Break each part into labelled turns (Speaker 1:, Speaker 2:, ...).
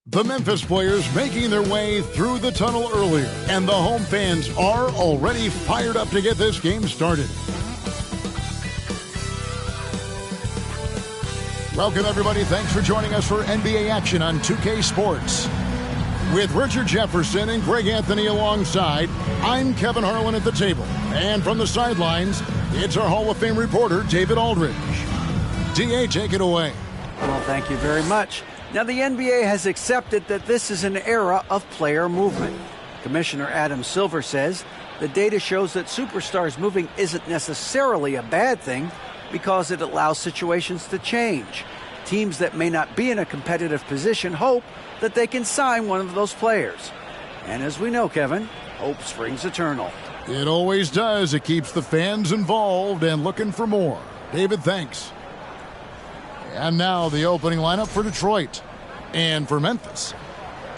Speaker 1: The Memphis players making their way through the tunnel earlier, and the home fans are already fired up to get this game started. Welcome, everybody. Thanks for joining us for NBA action on 2K Sports. With Richard Jefferson and Greg Anthony alongside, I'm Kevin Harlan at the table. And from the sidelines, it's our Hall of Fame reporter, David Aldridge. DA, take it away.
Speaker 2: Well, thank you very much. Now, the NBA has accepted that this is an era of player movement. Commissioner Adam Silver says the data shows that superstars moving isn't necessarily a bad thing because it allows situations to change. Teams that may not be in a competitive position hope that they can sign one of those players. And as we know, Kevin, hope springs eternal.
Speaker 1: It always does. It keeps the fans involved and looking for more. David, thanks. And now the opening lineup for Detroit and for Memphis.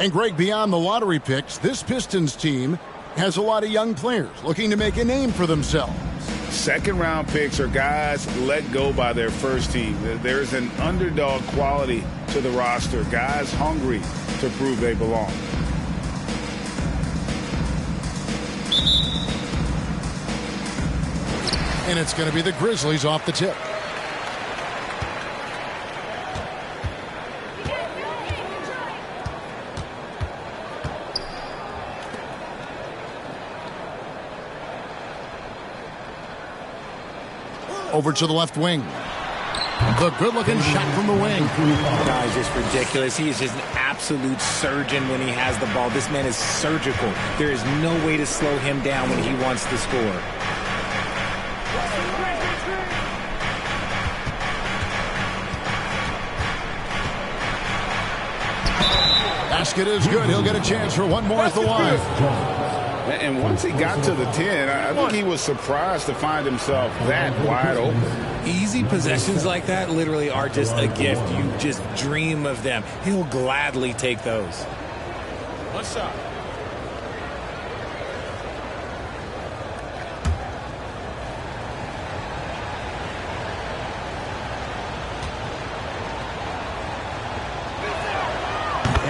Speaker 1: And Greg, beyond the lottery picks, this Pistons team has a lot of young players looking to make a name for themselves.
Speaker 3: Second-round picks are guys let go by their first team. There's an underdog quality to the roster. Guys hungry to prove they belong.
Speaker 1: And it's going to be the Grizzlies off the tip. Over to the left wing. The good-looking shot from the wing.
Speaker 4: That is just ridiculous. He is just an absolute surgeon when he has the ball. This man is surgical. There is no way to slow him down when he wants to score.
Speaker 1: Basket is good. He'll get a chance for one more at the line.
Speaker 3: And once he got to the 10, I think he was surprised to find himself that wide open.
Speaker 4: Easy possessions like that literally are just a gift. You just dream of them. He'll gladly take those. What's up?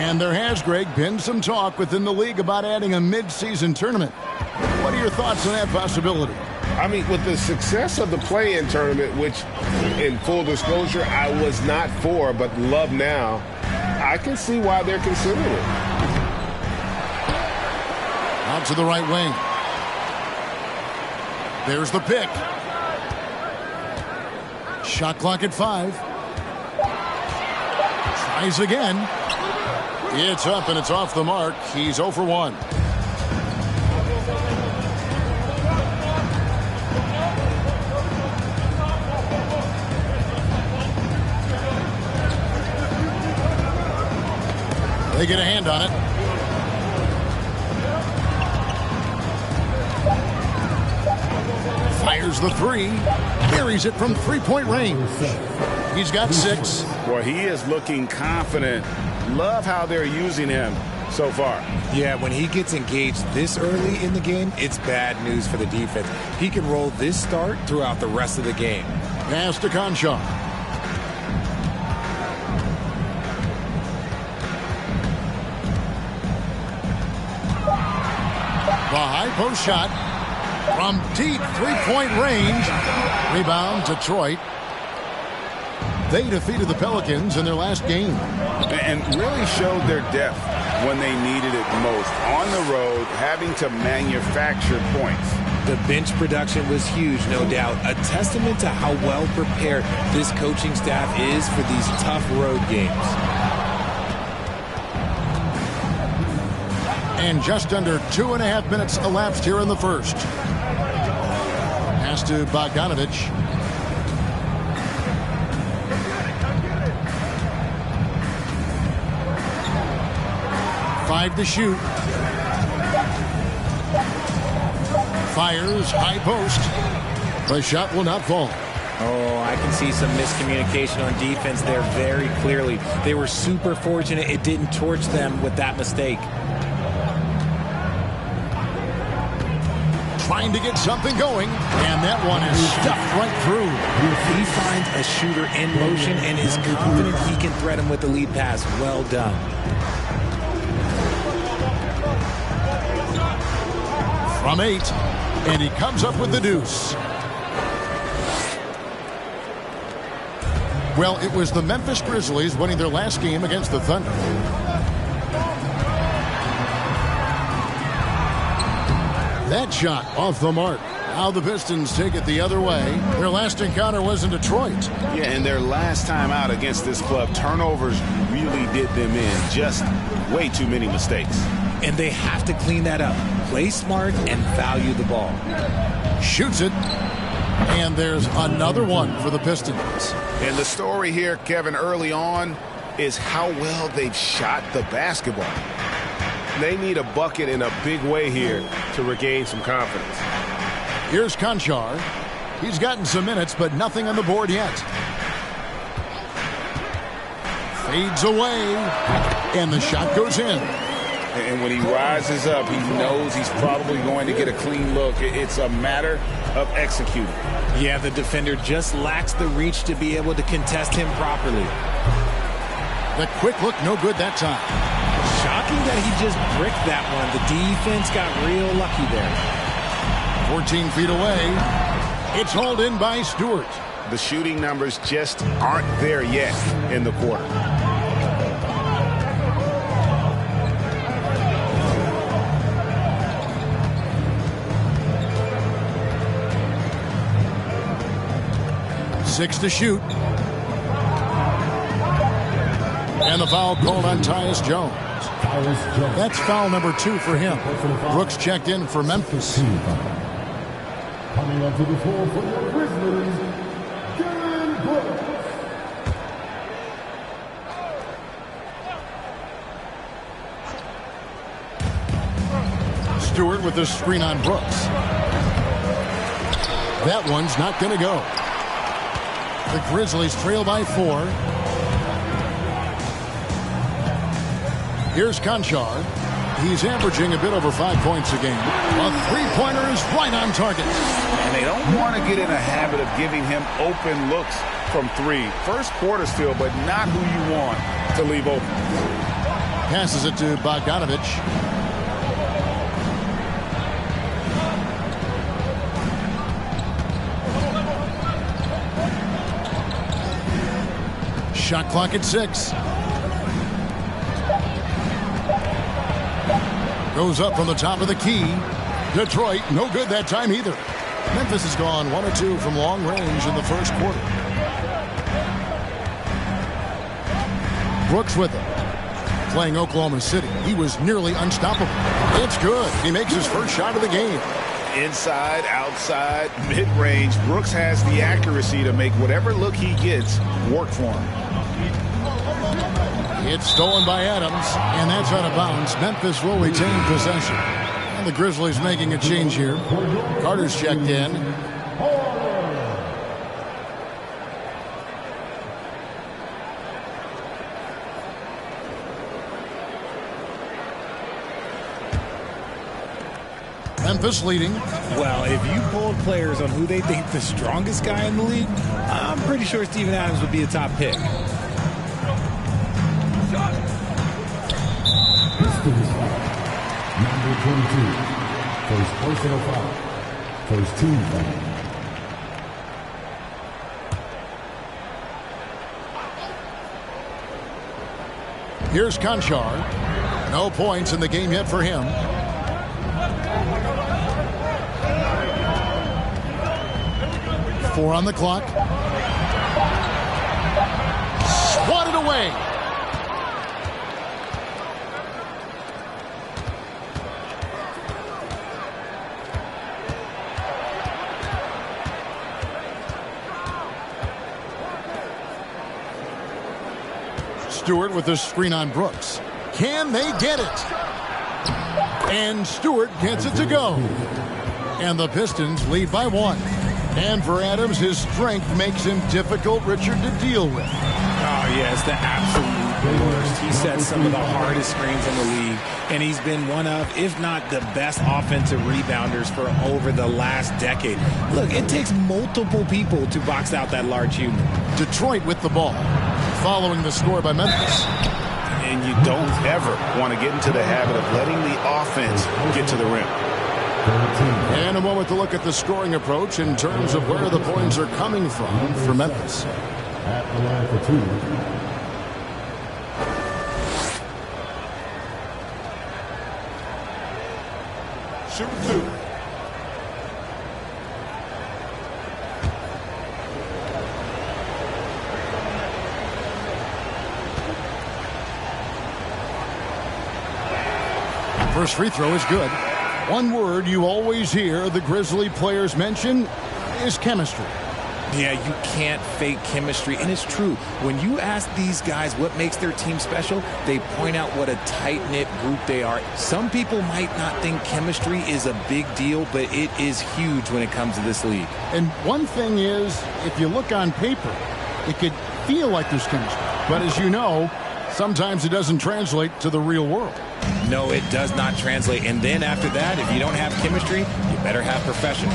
Speaker 1: And there has, Greg, been some talk within the league about adding a mid-season tournament. What are your thoughts on that possibility?
Speaker 3: I mean, with the success of the play-in tournament, which, in full disclosure, I was not for, but love now, I can see why they're considering it.
Speaker 1: Out to the right wing. There's the pick. Shot clock at 5. Tries again. It's up and it's off the mark. He's 0 for 1. They get a hand on it. Fires the 3. Buries it from three-point range. He's got 6.
Speaker 3: Well, he is looking confident. Love how they're using him so far.
Speaker 4: Yeah, when he gets engaged this early in the game, it's bad news for the defense. He can roll this start throughout the rest of the game.
Speaker 1: Pass to Conchar. The high post shot from deep three-point range. Rebound, Detroit. They defeated the Pelicans in their last game.
Speaker 3: And really showed their depth when they needed it most. On the road, having to manufacture points.
Speaker 4: The bench production was huge, no doubt. A testament to how well prepared this coaching staff is for these tough road games.
Speaker 1: And just under 2.5 minutes elapsed here in the first. Pass to Bogdanovich. 5 to shoot. Fires, high post. The shot will not fall.
Speaker 4: Oh, I can see some miscommunication on defense there very clearly. They were super fortunate it didn't torch them with that mistake.
Speaker 1: trying to get something going, and that one is stuffed right through.
Speaker 4: He finds a shooter in motion and is confident he can thread him with the lead pass. Well done.
Speaker 1: From 8, and he comes up with the deuce. Well, it was the Memphis Grizzlies winning their last game against the Thunder. That shot off the mark. Now the Pistons take it the other way. Their last encounter was in Detroit.
Speaker 3: Yeah, and their last time out against this club, turnovers really did them in. Just way too many mistakes.
Speaker 4: And they have to clean that up. Play smart and value the ball.
Speaker 1: Shoots it. And there's another one for the Pistons.
Speaker 3: And the story here, Kevin, early on is how well they've shot the basketball.
Speaker 5: They need a bucket in a big way here to regain some confidence.
Speaker 1: Here's Conchar. He's gotten some minutes, but nothing on the board yet. Fades away, and the shot goes in.
Speaker 3: And when he rises up, he knows he's probably going to get a clean look. It's a matter of executing.
Speaker 4: Yeah, the defender just lacks the reach to be able to contest him properly.
Speaker 1: The quick look, no good that time.
Speaker 4: Shocking that he just bricked that one. The defense got real lucky there.
Speaker 1: 14 feet away. It's hauled in by Stewart.
Speaker 3: The shooting numbers just aren't there yet in the quarter.
Speaker 1: Six to shoot. And the foul called on Tyus Jones. That's foul number 2 for him. Brooks checked in for Memphis.
Speaker 6: Coming onto the floor for the Grizzlies, Brooks.
Speaker 1: Stewart with the screen on Brooks. That one's not going to go. The Grizzlies trail by 4. Here's Conchar. He's averaging a bit over 5 points a game. A three-pointer is right on target.
Speaker 3: And they don't want to get in a habit of giving him open looks from 3. First quarter still, but not who you want to leave open.
Speaker 1: Passes it to Bogdanovich. Shot clock at 6. Goes up from the top of the key. Detroit, no good that time either. Memphis has gone 1 of 2 from long range in the first quarter. Brooks with it. Playing Oklahoma City. He was nearly unstoppable. It's good. He makes his first shot of the game.
Speaker 3: Inside, outside, mid-range, Brooks has the accuracy to make whatever look he gets work for him.
Speaker 1: It's stolen by Adams, and that's out of bounds. Memphis will retain possession. And the Grizzlies making a change here. Carter's checked in. Memphis leading.
Speaker 4: Well, if you polled players on who they think the strongest guy in the league, I'm pretty sure Steven Adams would be a top pick.
Speaker 6: Number 22, first personal foul, first team foul.
Speaker 1: Here's Conchar. No points in the game yet for him. Four on the clock. Swatted away. Stewart with the screen on Brooks. Can they get it? And Stewart gets it to go. And the Pistons lead by 1. And for Adams, his strength makes him difficult, Richard, to deal with.
Speaker 4: Oh, yeah, it's the absolute the worst. He sets some of the hardest screens in the league, and he's been one of, if not the best offensive rebounders for over the last decade. Look, it takes multiple people to box out that large human.
Speaker 1: Detroit with the ball, following the score by Memphis.
Speaker 3: And you don't ever want to get into the habit of letting the offense get to the rim.
Speaker 1: And a moment to look at the scoring approach in terms of where the points are coming from for Memphis.
Speaker 6: At the line for two.
Speaker 3: Shoot two.
Speaker 1: First free throw is good. One word you always hear the Grizzly players mention is chemistry.
Speaker 4: Yeah, you can't fake chemistry, and it's true. When you ask these guys what makes their team special, they point out what a tight-knit group they are. Some people might not think chemistry is a big deal, but it is huge when it comes to this league.
Speaker 1: And one thing is, if you look on paper, it could feel like there's chemistry. But as you know, sometimes it doesn't translate to the real world.
Speaker 4: No, it does not translate. And then after that, if you don't have chemistry, you better have professionals.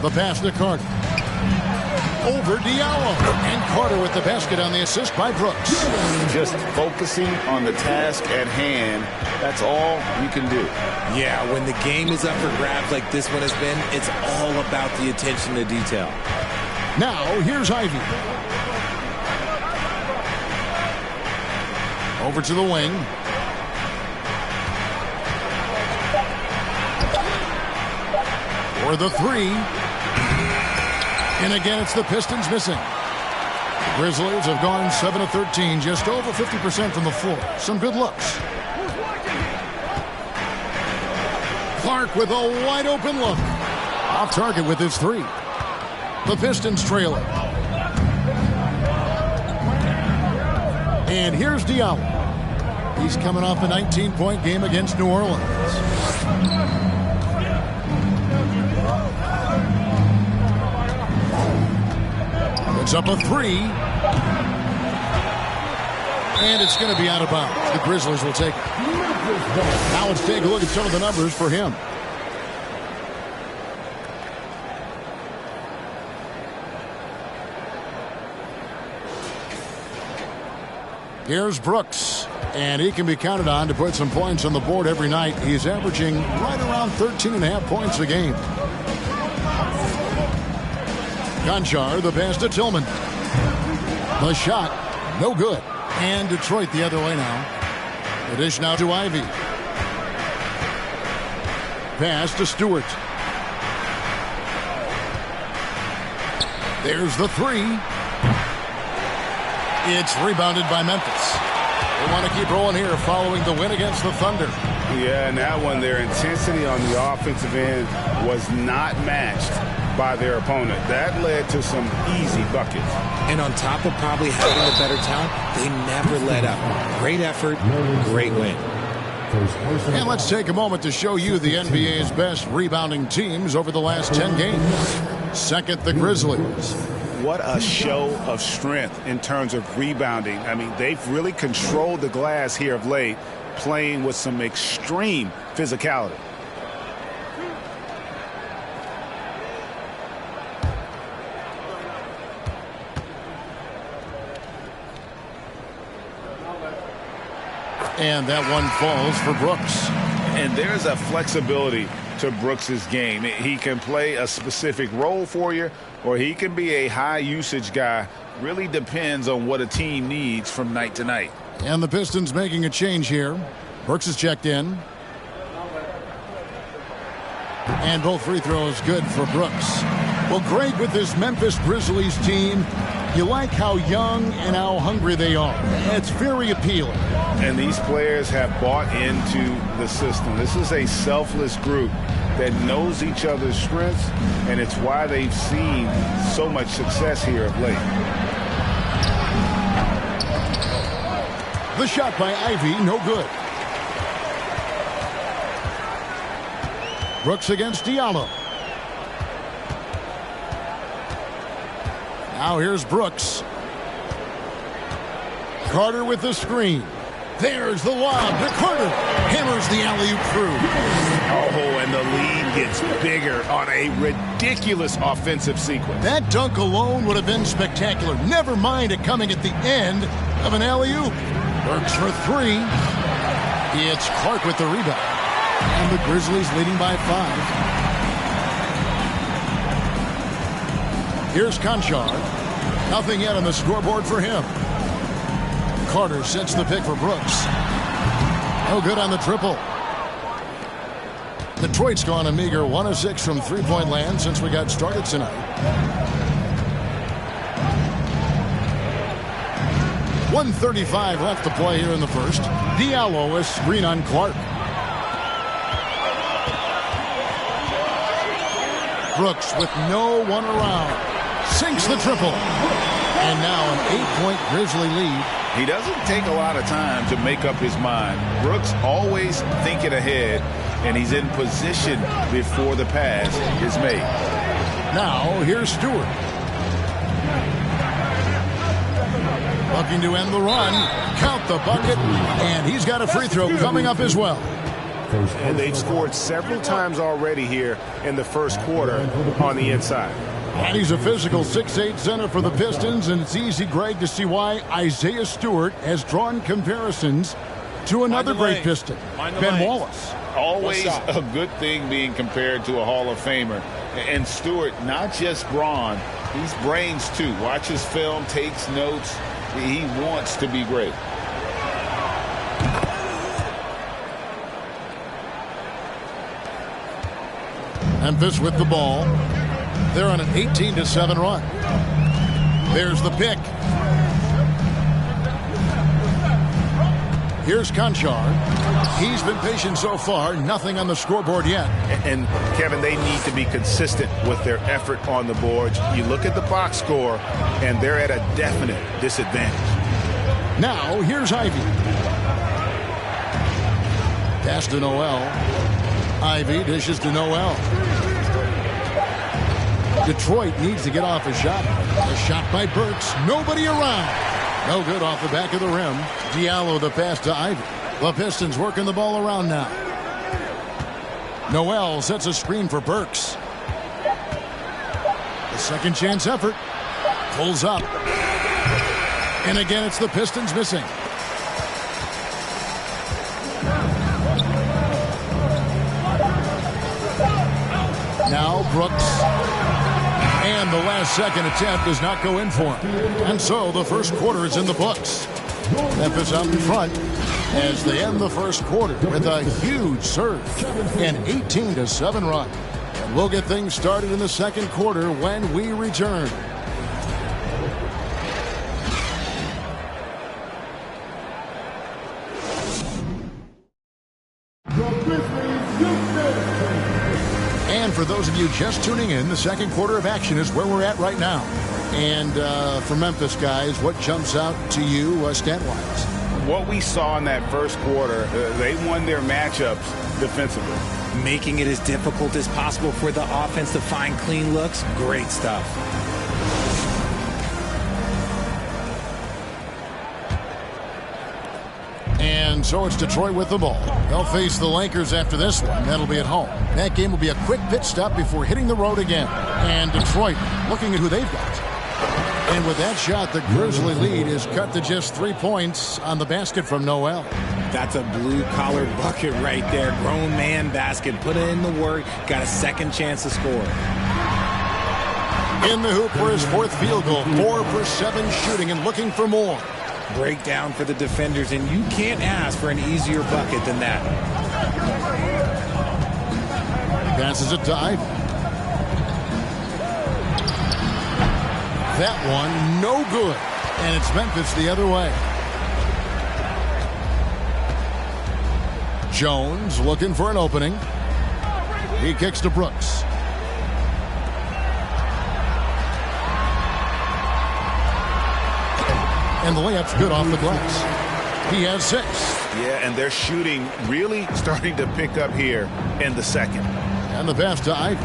Speaker 1: The pass to Carter. Over Diallo. And Carter with the basket on the assist by Brooks.
Speaker 3: Just focusing on the task at hand, that's all you can do.
Speaker 4: Yeah, when the game is up for grabs like this one has been, it's all about the attention to detail.
Speaker 1: Now, here's Ivy. Over to the wing. For the three. And again, it's the Pistons missing. The Grizzlies have gone 7 of 13, just over 50% from the floor. Some good looks. Clark with a wide open look. Off target with his three. The Pistons trail it. And here's Diallo. He's coming off a 19-point game against New Orleans. It's up a three. And it's going to be out of bounds. The Grizzlies will take it. Now let's take a look at some of the numbers for him. Here's Brooks, and he can be counted on to put some points on the board every night. He's averaging right around 13.5 points a game. Gonchar, the pass to Tillman. The shot, no good. And Detroit the other way now. The dish now to Ivy. Pass to Stewart. There's the three. It's rebounded by Memphis. They want to keep rolling here following the win against the Thunder.
Speaker 3: Yeah, and that one, their intensity on the offensive end was not matched by their opponent. That led to some easy buckets.
Speaker 4: And on top of probably having the better talent, they never let up. Great effort, great win.
Speaker 1: And let's take a moment to show you the NBA's best rebounding teams over the last 10 games. Second, the Grizzlies.
Speaker 3: What a show of strength in terms of rebounding. I mean, they've really controlled the glass here of late, playing with some extreme physicality.
Speaker 1: And that one falls for Brooks.
Speaker 3: And there's a flexibility to Brooks's game. He can play a specific role for you, or he can be a high usage guy. Really depends on what a team needs from night to night.
Speaker 1: And the Pistons making a change here. Brooks is checked in. And both free throws good for Brooks. Well, Greg, with this Memphis Grizzlies team, you like how young and how hungry they are. It's very appealing.
Speaker 3: And these players have bought into the system. This is a selfless group that knows each other's strengths, and it's why they've seen so much success here of late.
Speaker 1: The shot by Ivy, no good. Brooks against Diallo. Now here's Brooks. Carter with the screen. There's the lob to Carter. Hammers the alley-oop through.
Speaker 5: Oh, and the lead gets bigger on a ridiculous offensive sequence.
Speaker 1: That dunk alone would have been spectacular. Never mind it coming at the end of an alley-oop. Works for three. It's Clark with the rebound. And the Grizzlies leading by 5. Here's Conchar. Nothing yet on the scoreboard for him. Carter sets the pick for Brooks. No good on the triple. Detroit's gone a meager 1 of 6 from three-point land since we got started tonight. 1:35 left to play here in the first. Diallo is screen on Clark. Brooks with no one around. Sinks the triple. And now an 8-point Grizzly lead.
Speaker 3: He doesn't take a lot of time to make up his mind. Brooks always thinking ahead, and he's in position before the pass is made.
Speaker 1: Now here's Stewart. Looking to end the run. Count the bucket. And he's got a free throw coming up as well.
Speaker 5: And they've scored several times already here in the first quarter on the inside.
Speaker 1: And he's a physical 6'8" center for the Pistons, and it's easy, Greg, to see why Isaiah Stewart has drawn comparisons to another great Piston, Ben Wallace.
Speaker 3: Always a good thing being compared to a Hall of Famer. And Stewart, not just brawn, he's brains too. Watches film, takes notes. He wants to be great.
Speaker 1: Memphis with the ball. They're on an 18-7 run. There's the pick. Here's Conchar. He's been patient so far. Nothing on the scoreboard yet.
Speaker 5: And, Kevin, they need to be consistent with their effort on the boards. You look at the box score, and they're at a definite disadvantage.
Speaker 1: Now, here's Ivy. Pass to Noel. Ivy dishes to Noel. Detroit needs to get off a shot. A shot by Burks. Nobody around. No good off the back of the rim. Diallo the pass to Ivy. The Pistons working the ball around now. Noel sets a screen for Burks. The second chance effort. Pulls up. And again, it's the Pistons missing. Now Brooks. And the last second attempt does not go in for him. And so the first quarter is in the books. Memphis out in front as they end the first quarter with a huge surge. An 18-7 run. And we'll get things started in the second quarter when we return. And for those of you just tuning in, the second quarter of action is where we're at right now. And for Memphis, guys, what jumps out to you stat-wise?
Speaker 5: What we saw in that first quarter, they won their matchups defensively.
Speaker 4: Making it as difficult as possible for the offense to find clean looks. Great stuff.
Speaker 1: And so it's Detroit with the ball. They'll face the Lakers after this one. That'll be at home. That game will be a quick pit stop before hitting the road again. And Detroit looking at who they've got. And with that shot, the Grizzly lead is cut to just 3 points on the basket from Noel.
Speaker 4: That's a blue-collar bucket right there. Grown man basket. Put in the work. Got a second chance to score.
Speaker 1: In the hoop for his fourth field goal. 4 for 7 shooting and looking for more.
Speaker 4: Breakdown for the defenders, and you can't ask for an easier bucket than that.
Speaker 1: Passes it to Ivy. That one, no good. And it's Memphis the other way. Jones looking for an opening. He kicks to Brooks. And the layup's good off the glass. He has 6.
Speaker 5: Yeah, and their shooting really starting to pick up here in the second.
Speaker 1: And the pass to Ivy.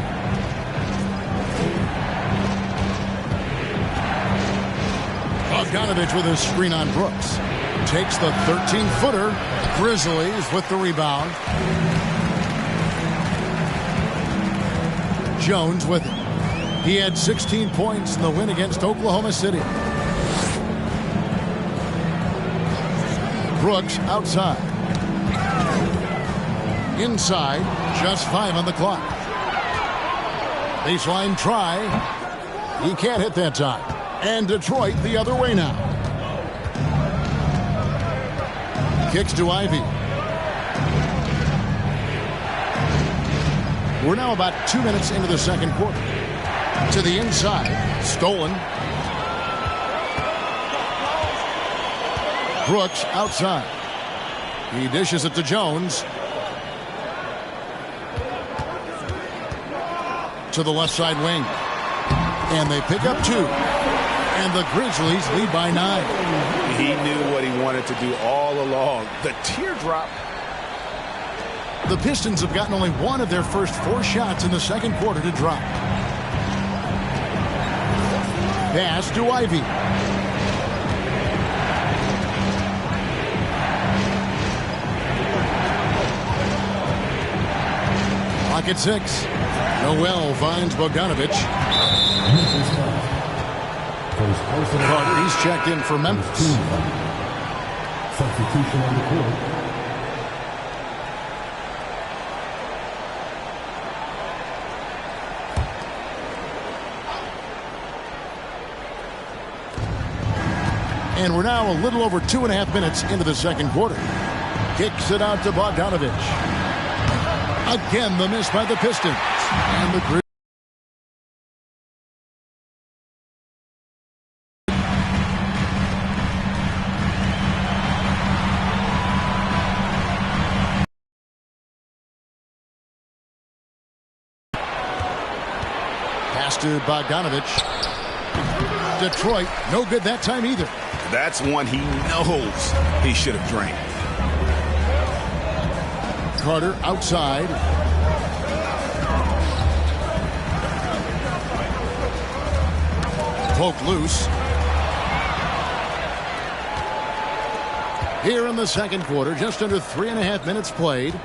Speaker 1: Bogdanovich with his screen on Brooks. Takes the 13-footer. Grizzlies with the rebound. Jones with it. He had 16 points in the win against Oklahoma City. Brooks outside. Inside, just 5 on the clock. Baseline try. He can't hit that time. And Detroit the other way now. Kicks to Ivy. We're now about 2 minutes into the second quarter. To the inside. Stolen. Brooks outside. He dishes it to Jones. To the left side wing. And they pick up 2. And the Grizzlies lead by 9.
Speaker 5: He knew what he wanted to do all along. The teardrop.
Speaker 1: The Pistons have gotten only 1 of their first 4 shots in the second quarter to drop. Pass to Ivy. Clock at 6. Noel finds Bogdanovich. Carter, he's checked in for Memphis.
Speaker 6: Substitution on the court.
Speaker 1: And we're now a little over 2.5 minutes into the second quarter. Kicks it out to Bogdanovich. Again, the miss by the Pistons. And the Grizzlies. Pass to Bogdanovich. Detroit, no good that time either.
Speaker 5: That's one he knows he should have drained.
Speaker 1: Carter outside. Poke loose. Here in the second quarter, just under 3.5 minutes played.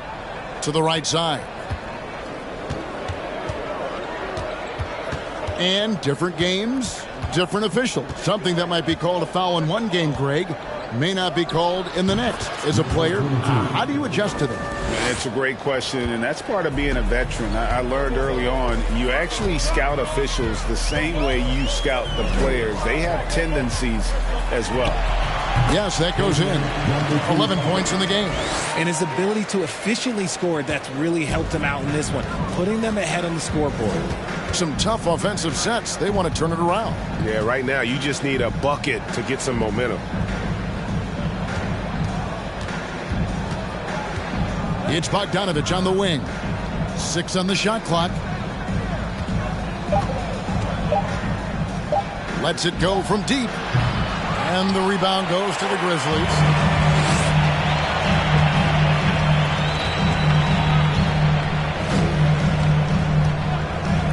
Speaker 1: To the right side. And different games, different officials. Something that might be called a foul in one game, Greg, may not be called in the next. As a player, how do you adjust to that?
Speaker 3: It's a great question, and that's part of being a veteran. I learned early on, you actually scout officials the same way you scout the players. They have tendencies as well.
Speaker 1: Yes, that goes in. 11 points in the game.
Speaker 4: And his ability to efficiently score, that's really helped him out in this one, putting them ahead on the scoreboard.
Speaker 1: Some tough offensive sets. They want to turn it around.
Speaker 5: Yeah, right now you just need a bucket to get some momentum.
Speaker 1: It's Bogdanovich on the wing. 6 on the shot clock. Lets it go from deep. And the rebound goes to the Grizzlies.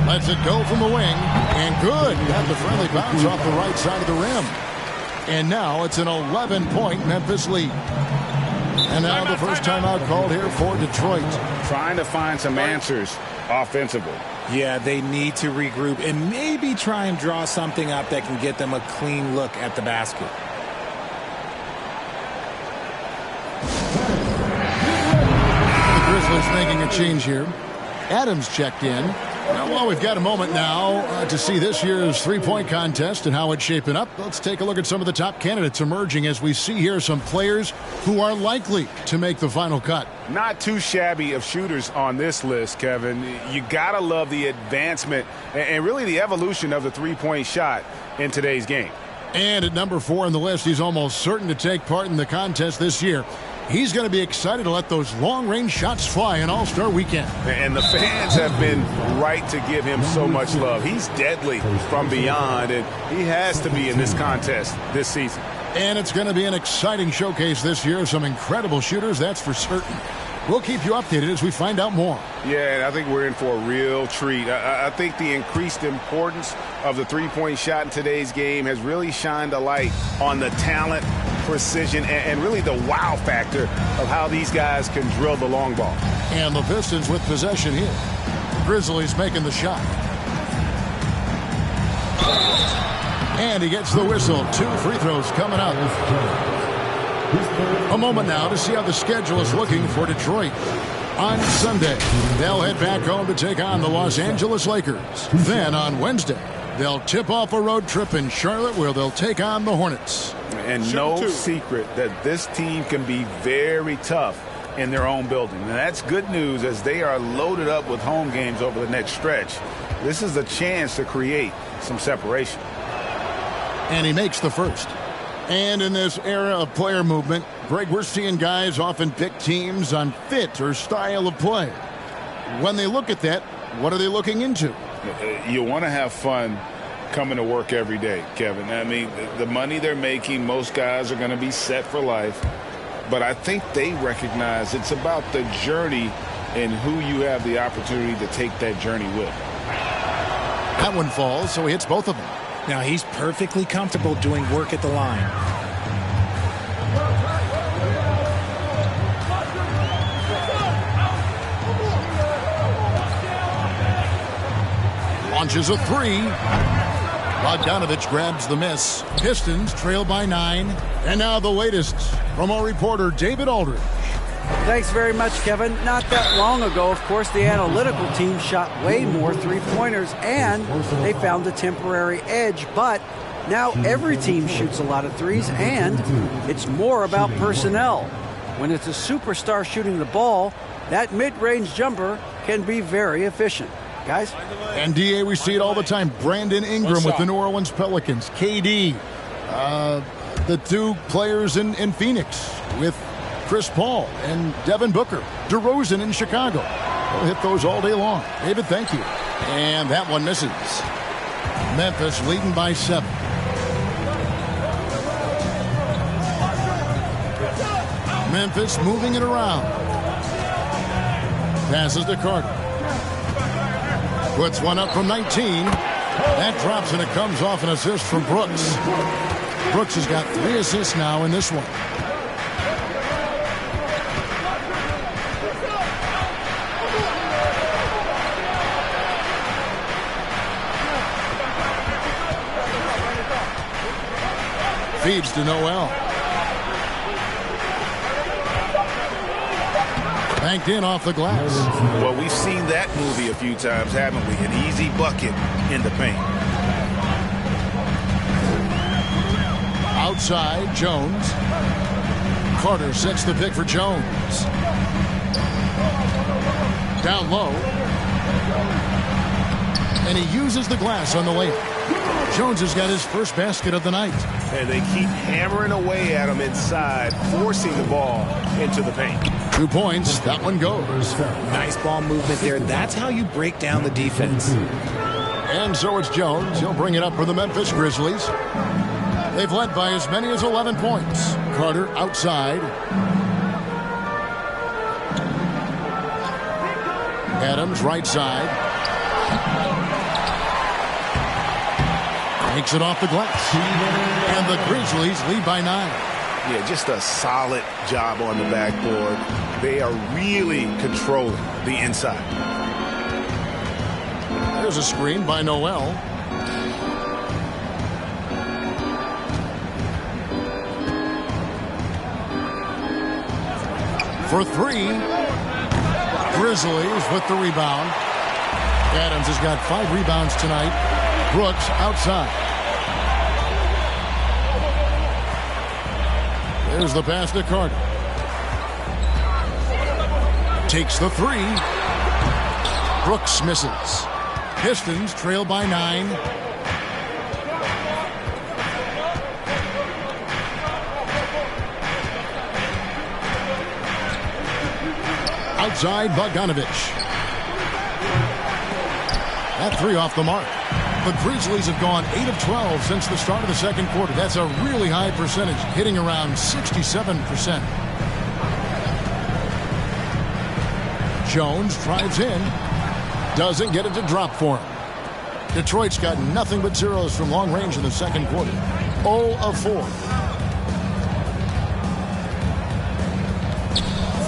Speaker 1: Lets it go from the wing. And good. Got the friendly bounce off the right side of the rim. And now it's an 11-point Memphis lead. And now the first timeout called here for Detroit.
Speaker 3: Trying to find some answers offensively.
Speaker 4: Yeah, they need to regroup and maybe try and draw something up that can get them a clean look at the basket.
Speaker 1: The Grizzlies making a change here. Adams checked in. Well, we've got a moment now to see this year's three-point contest and how it's shaping up. Let's take a look at some of the top candidates emerging as we see here some players who are likely to make the final cut.
Speaker 5: Not too shabby of shooters on this list, Kevin. You got to love the advancement and really the evolution of the three-point shot in today's game.
Speaker 1: And at number 4 on the list, he's almost certain to take part in the contest this year. He's going to be excited to let those long-range shots fly in All-Star Weekend.
Speaker 5: And the fans have been right to give him so much love. He's deadly from beyond, and he has to be in this contest this season.
Speaker 1: And it's going to be an exciting showcase this year of some incredible shooters, that's for certain. We'll keep you updated as we find out more.
Speaker 5: Yeah, and I think we're in for a real treat. I think the increased importance of the three-point shot in today's game has really shined a light on the talent, precision, and really the wow factor of how these guys can drill the long ball.
Speaker 1: And the Pistons with possession here. Grizzlies making the shot. And he gets the whistle. 2 free throws coming up. A moment now to see how the schedule is looking for Detroit. On Sunday, they'll head back home to take on the Los Angeles Lakers. Then on Wednesday, they'll tip off a road trip in Charlotte where they'll take on the Hornets.
Speaker 5: And no secret that this team can be very tough in their own building. And that's good news as they are loaded up with home games over the next stretch. This is a chance to create some separation.
Speaker 1: And he makes the first. And in this era of player movement, Greg, we're seeing guys often pick teams on fit or style of play. When they look at that, what are they looking into?
Speaker 3: You want to have fun coming to work every day, Kevin. I mean, the money they're making, most guys are going to be set for life. But I think they recognize it's about the journey and who you have the opportunity to take that journey with.
Speaker 1: That one falls, so he hits both of them.
Speaker 4: Now he's perfectly comfortable doing work at the line.
Speaker 1: Launches a 3. Bogdanovich grabs the miss. Pistons trail by 9. And now the latest from our reporter David Aldridge.
Speaker 2: Thanks very much, Kevin. Not that long ago, of course, the analytical team shot way more three-pointers, and they found a temporary edge. But now every team shoots a lot of threes, and it's more about personnel. When it's a superstar shooting the ball, that mid-range jumper can be very efficient. Guys?
Speaker 1: And, D.A., we see it all the time. Brandon Ingram with the New Orleans Pelicans. KD, the 2 players in Phoenix with Chris Paul and Devin Booker. DeRozan in Chicago. They'll hit those all day long. David, thank you. And that one misses. Memphis leading by 7. Memphis moving it around. Passes to Carter. Puts one up from 19. That drops and it comes off an assist from Brooks. Brooks has got 3 assists now in this one. Feeds to Noel. Banked in off the glass.
Speaker 5: Well, we've seen that movie a few times, haven't we? An easy bucket in the paint.
Speaker 1: Outside, Jones. Carter sets the pick for Jones. Down low. And he uses the glass on the layup. Jones has got his first basket of the night.
Speaker 5: And they keep hammering away at him inside, forcing the ball into the paint.
Speaker 1: 2 points. That one goes.
Speaker 4: Nice ball movement there. That's how you break down the defense.
Speaker 1: And so it's Jones. He'll bring it up for the Memphis Grizzlies. They've led by as many as 11 points. Carter outside. Adams right side. Takes it off the glass. And the Grizzlies lead by 9.
Speaker 5: Yeah, just a solid job on the backboard. They are really controlling the inside.
Speaker 1: There's a screen by Noel. For 3. Grizzlies with the rebound. Adams has got 5 rebounds tonight. Brooks outside. There's the pass to Carter. Takes the 3. Brooks misses. Pistons trail by 9. Outside, Bogdanovich. That 3 off the mark. The Grizzlies have gone 8 of 12 since the start of the second quarter. That's a really high percentage, hitting around 67%. Jones drives in. Doesn't get it to drop for him. Detroit's got nothing but zeros from long range in the second quarter. 0 of 4.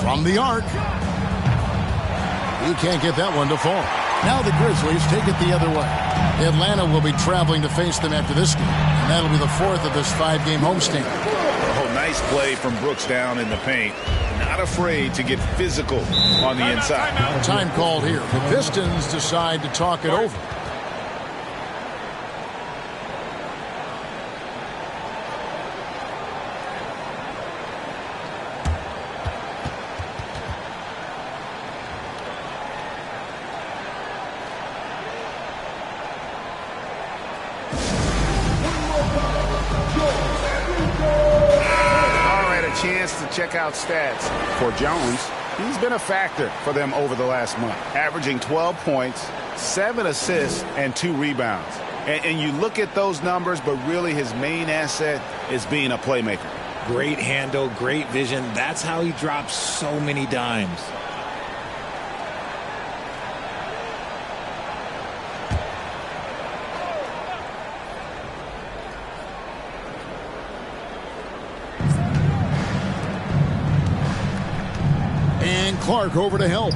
Speaker 1: From the arc. He can't get that one to fall. Now the Grizzlies take it the other way. Atlanta will be traveling to face them after this game, and that'll be the 4th of this 5-game homestand.
Speaker 3: Oh, nice play from Brooks down in the paint. Not afraid to get physical on the inside.
Speaker 1: Time called here. The Pistons decide to talk it over.
Speaker 5: Chance to check out stats for Jones. He's been a factor for them over the last month, averaging 12 points, 7 assists, and 2 rebounds. And you look at those numbers, but really his main asset is being a playmaker.
Speaker 4: Great handle, great vision. That's how he drops so many dimes.
Speaker 1: Clark over to help.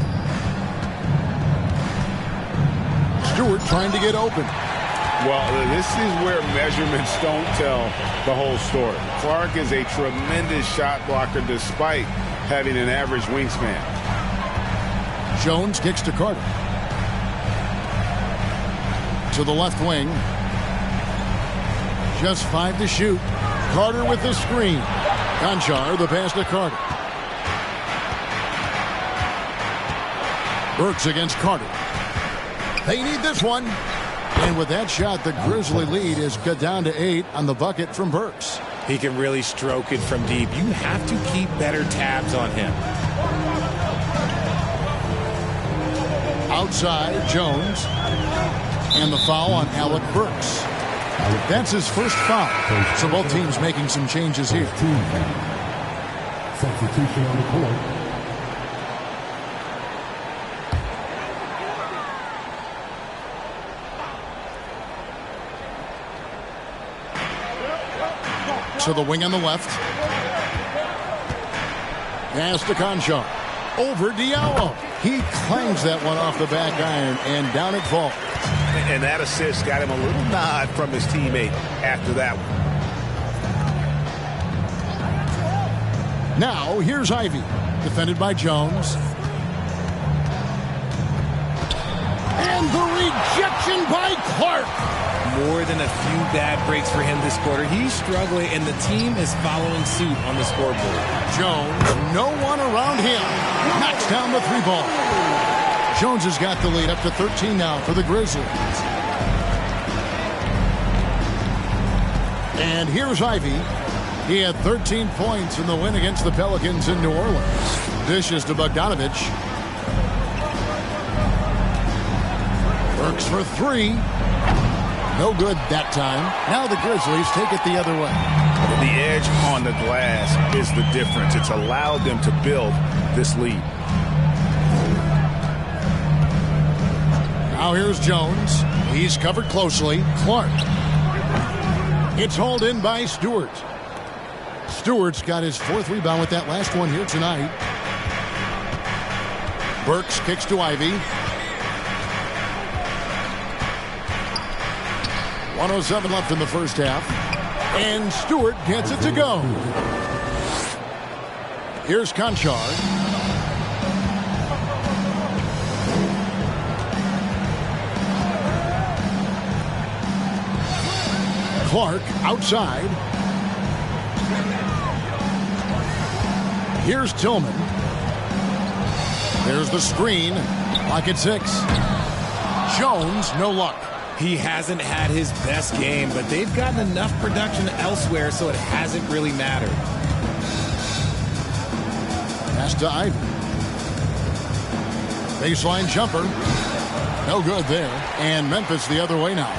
Speaker 1: Stewart trying to get open.
Speaker 5: Well, this is where measurements don't tell the whole story. Clark is a tremendous shot blocker despite having an average wingspan.
Speaker 1: Jones kicks to Carter. To the left wing. Just 5 to shoot. Carter with the screen. Conchar, the pass to Carter. Burks against Carter. They need this one. And with that shot, the Grizzly lead is cut down to 8 on the bucket from Burks.
Speaker 4: He can really stroke it from deep. You have to keep better tabs on him.
Speaker 1: Outside, Jones. And the foul on Alec Burks. That's his first foul. So both teams making some changes here.
Speaker 6: Substitution on the court.
Speaker 1: To the wing on the left. Pass to Conchar. Over Diallo. He clangs that one off the back iron, and down it falls.
Speaker 5: And that assist got him a little nod from his teammate after that one.
Speaker 1: Now, here's Ivy. Defended by Jones. And the rejection by Clark.
Speaker 4: More than a few bad breaks for him this quarter. He's struggling, and the team is following suit on the scoreboard.
Speaker 1: Jones, no one around him. Knocks down the 3-ball. Jones has got the lead up to 13 now for the Grizzlies. And here's Ivy. He had 13 points in the win against the Pelicans in New Orleans. Dishes to Bogdanovich. Works for 3. No good that time. Now the Grizzlies take it the other way.
Speaker 5: The edge on the glass is the difference. It's allowed them to build this lead.
Speaker 1: Now here's Jones. He's covered closely. Clark. It's hauled in by Stewart. Stewart's got his 4th rebound with that last one here tonight. Burks kicks to Ivy. 1:07 left in the first half. And Stewart gets it to go. Here's Conchar. Clark outside. Here's Tillman. There's the screen. Pocket 6. Jones, no luck.
Speaker 4: He hasn't had his best game, but they've gotten enough production elsewhere, so it hasn't really mattered.
Speaker 1: Pass to Ivy. Baseline jumper. No good there. And Memphis the other way now.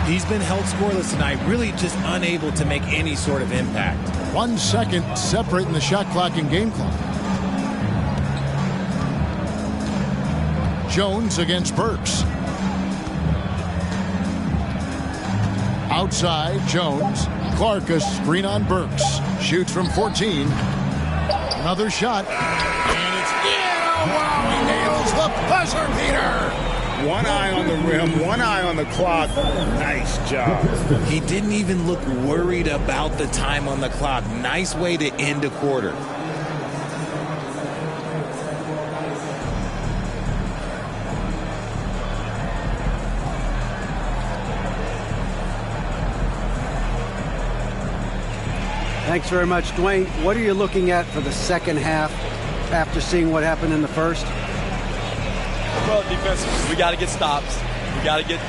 Speaker 4: He's been held scoreless tonight, really just unable to make any sort of impact.
Speaker 1: 1 second separating the shot clock and game clock. Jones against Burks. Outside, Jones. Clark a screen on Burks. Shoots from 14. Another shot. And it's in. Oh, wow. He nails the buzzer beater.
Speaker 3: One eye on the rim, one eye on the clock. Nice job.
Speaker 4: He didn't even look worried about the time on the clock. Nice way to end a quarter.
Speaker 2: Thanks very much, Dwayne. What are you looking at for the second half after seeing what happened in the first?
Speaker 7: Well, defensively, we got to get stops. We got to get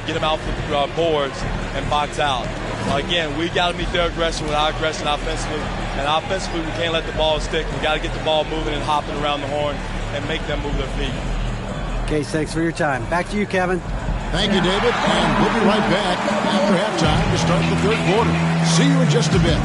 Speaker 7: them out for boards and box out. Again, we got to meet their aggression with our aggression offensively. And offensively, we can't let the ball stick. We got to get the ball moving and hopping around the horn and make them move their feet.
Speaker 2: Case, thanks for your time. Back to you, Kevin.
Speaker 1: Thank you, David. And we'll be right back after halftime to start the third quarter. See you in just a bit.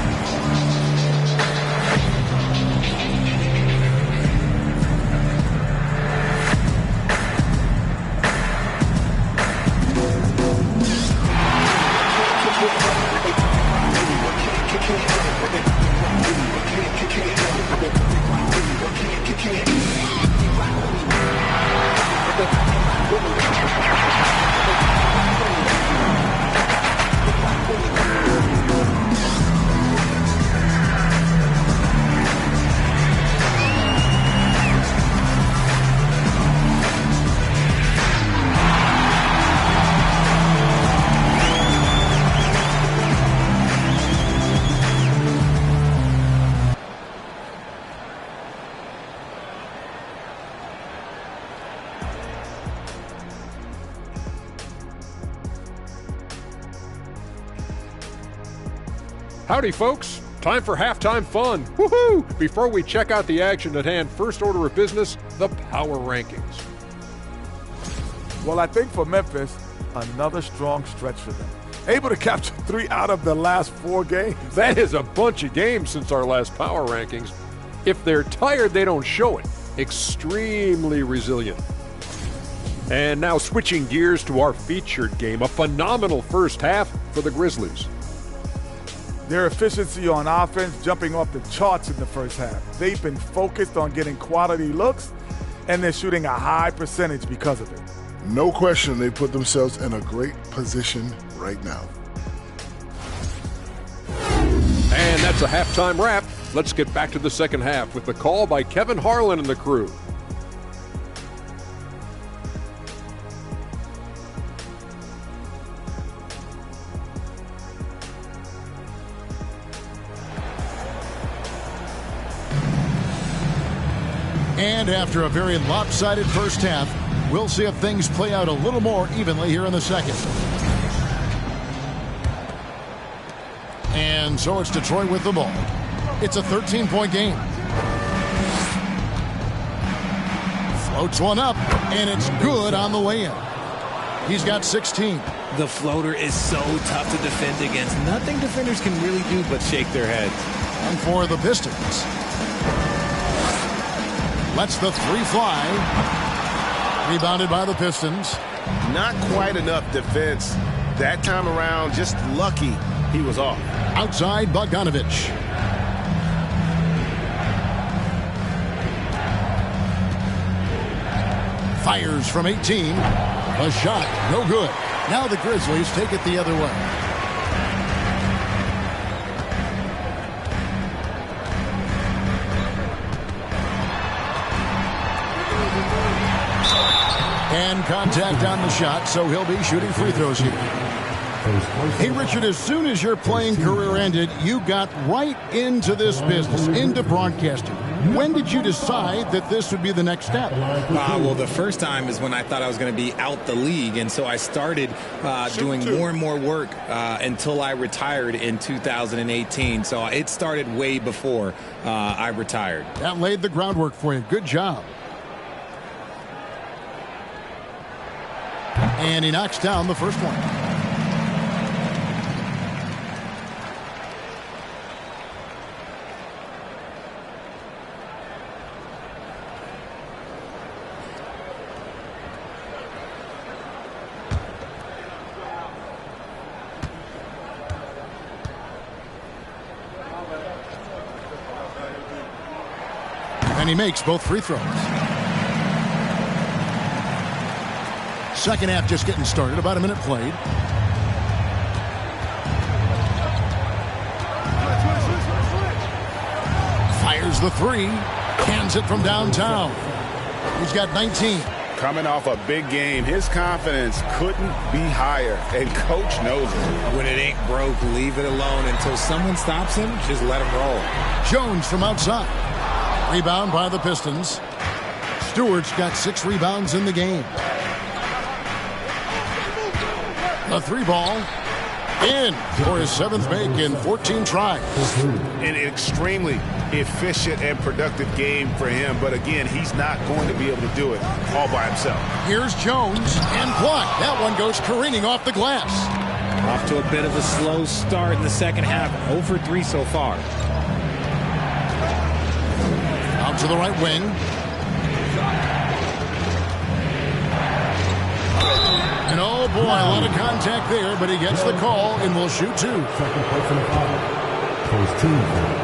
Speaker 8: Howdy, folks. Time for halftime fun. Woohoo! Before we check out the action at hand, first order of business, the power rankings.
Speaker 9: Well, I think for Memphis, another strong stretch for them. Able to capture 3 out of the last 4 games.
Speaker 8: That is a bunch of games since our last power rankings. If they're tired, they don't show it. Extremely resilient. And now switching gears to our featured game, a phenomenal first half for the Grizzlies.
Speaker 9: Their efficiency on offense jumping off the charts in the first half. They've been focused on getting quality looks, and they're shooting a high percentage because of it.
Speaker 10: No question they put themselves in a great position right now.
Speaker 8: And that's a halftime wrap. Let's get back to the second half with the call by Kevin Harlan and the crew.
Speaker 1: And after a very lopsided first half, we'll see if things play out a little more evenly here in the second. And so it's Detroit with the ball. It's a 13-point game. Floats one up, and it's good on the way in. He's got 16.
Speaker 4: The floater is so tough to defend against. Nothing defenders can really do but shake their heads.
Speaker 1: And for the Pistons, lets the three fly. Rebounded by the Pistons.
Speaker 5: Not quite enough defense. That time around, just lucky he was off.
Speaker 1: Outside, Bogdanovich. Fires from 18. A shot, no good. Now the Grizzlies take it the other way. And contact on the shot, so he'll be shooting free throws here. Hey, Richard, as soon as your playing career ended, you got right into this business, into broadcasting. When did you decide that this would be the next step?
Speaker 4: Well, the first time is when I thought I was going to be out the league, and so I started doing more and more work until I retired in 2018. So it started way before I retired.
Speaker 1: That laid the groundwork for you. Good job. And he knocks down the first one. And he makes both free throws. Second half just getting started. About a minute played. Fires the three. Cans it from downtown. He's got 19.
Speaker 5: Coming off a big game, his confidence couldn't be higher, and coach knows it.
Speaker 4: When it ain't broke, leave it alone until someone stops him. Just let him roll.
Speaker 1: Jones from outside. Rebound by the Pistons. Stewart's got 6 rebounds in the game. The 3 ball in for his 7th make in 14 tries.
Speaker 5: An extremely efficient and productive game for him, but again, he's not going to be able to do it all by himself.
Speaker 1: Here's Jones and blocked. That one goes careening off the glass.
Speaker 4: Off to a bit of a slow start in the second half. 0 for 3 so far.
Speaker 1: Out to the right wing. And oh boy, a lot of contact there, but he gets the call and will shoot 2.
Speaker 6: Second personal foul. First team foul.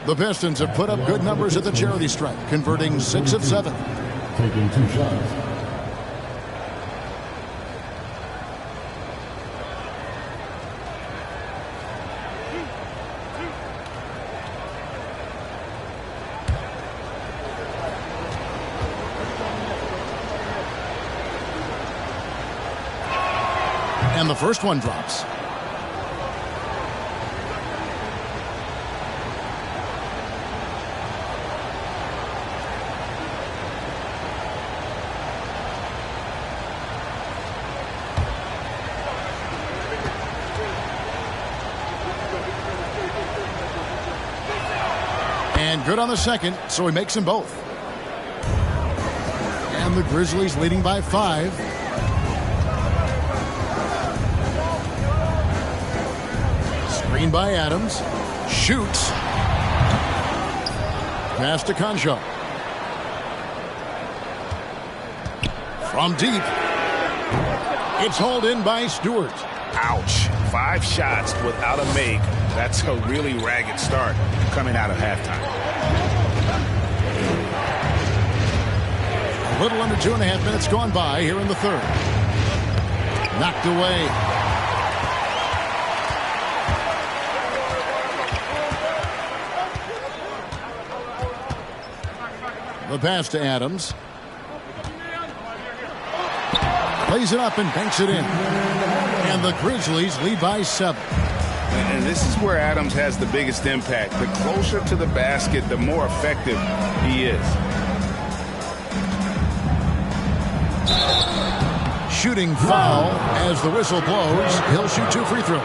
Speaker 1: The Pistons have put up good numbers at the charity stripe, converting 6 of 7.
Speaker 6: Taking 2 shots.
Speaker 1: And the first one drops. And good on the second, so he makes them both. And the Grizzlies leading by 5. Screen by Adams. Shoots. Pass to Concho. From deep. It's hauled in by Stewart.
Speaker 5: Ouch. 5 shots without a make. That's a really ragged start coming out of halftime.
Speaker 1: A little under 2.5 minutes gone by here in the third. Knocked away. The pass to Adams. Plays it up and banks it in. And the Grizzlies lead by 7.
Speaker 5: And this is where Adams has the biggest impact. The closer to the basket, the more effective he is.
Speaker 1: Shooting foul as the whistle blows. He'll shoot 2 free throws.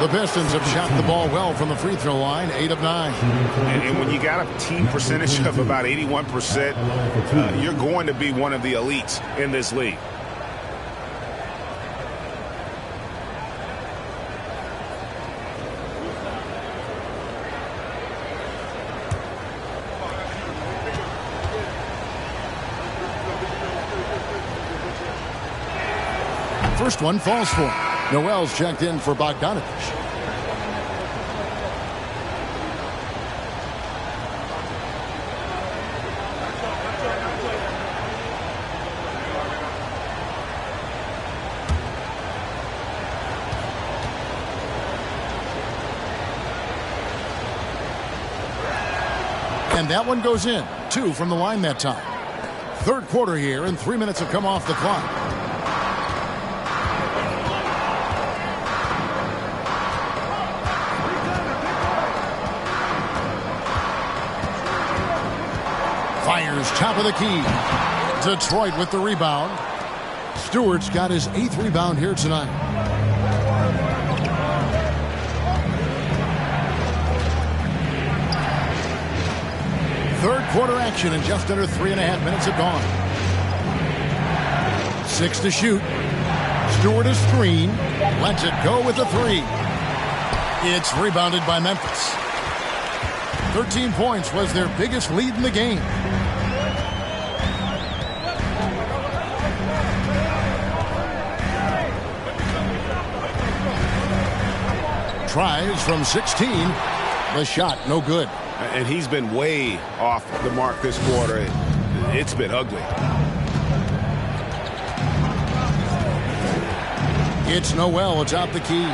Speaker 1: The Pistons have shot the ball well from the free throw line, 8 of 9.
Speaker 5: And when you got a team percentage of about 81%, you're going to be one of the elites in this league.
Speaker 1: First one falls for him. Noel's checked in for Bogdanovich. And that one goes in. 2 from the line that time. Third quarter here, and 3 minutes have come off the clock. Fires top of the key. Detroit with the rebound. Stewart's got his 8th rebound here tonight. Third quarter action and just under 3.5 minutes have gone. 6 to shoot. Stewart is screen. Lets it go with the 3. It's rebounded by Memphis. 13 points was their biggest lead in the game. tries from 16. The shot, no good.
Speaker 5: And he's been way off the mark this quarter. It's been ugly.
Speaker 1: It's Noel atop the key.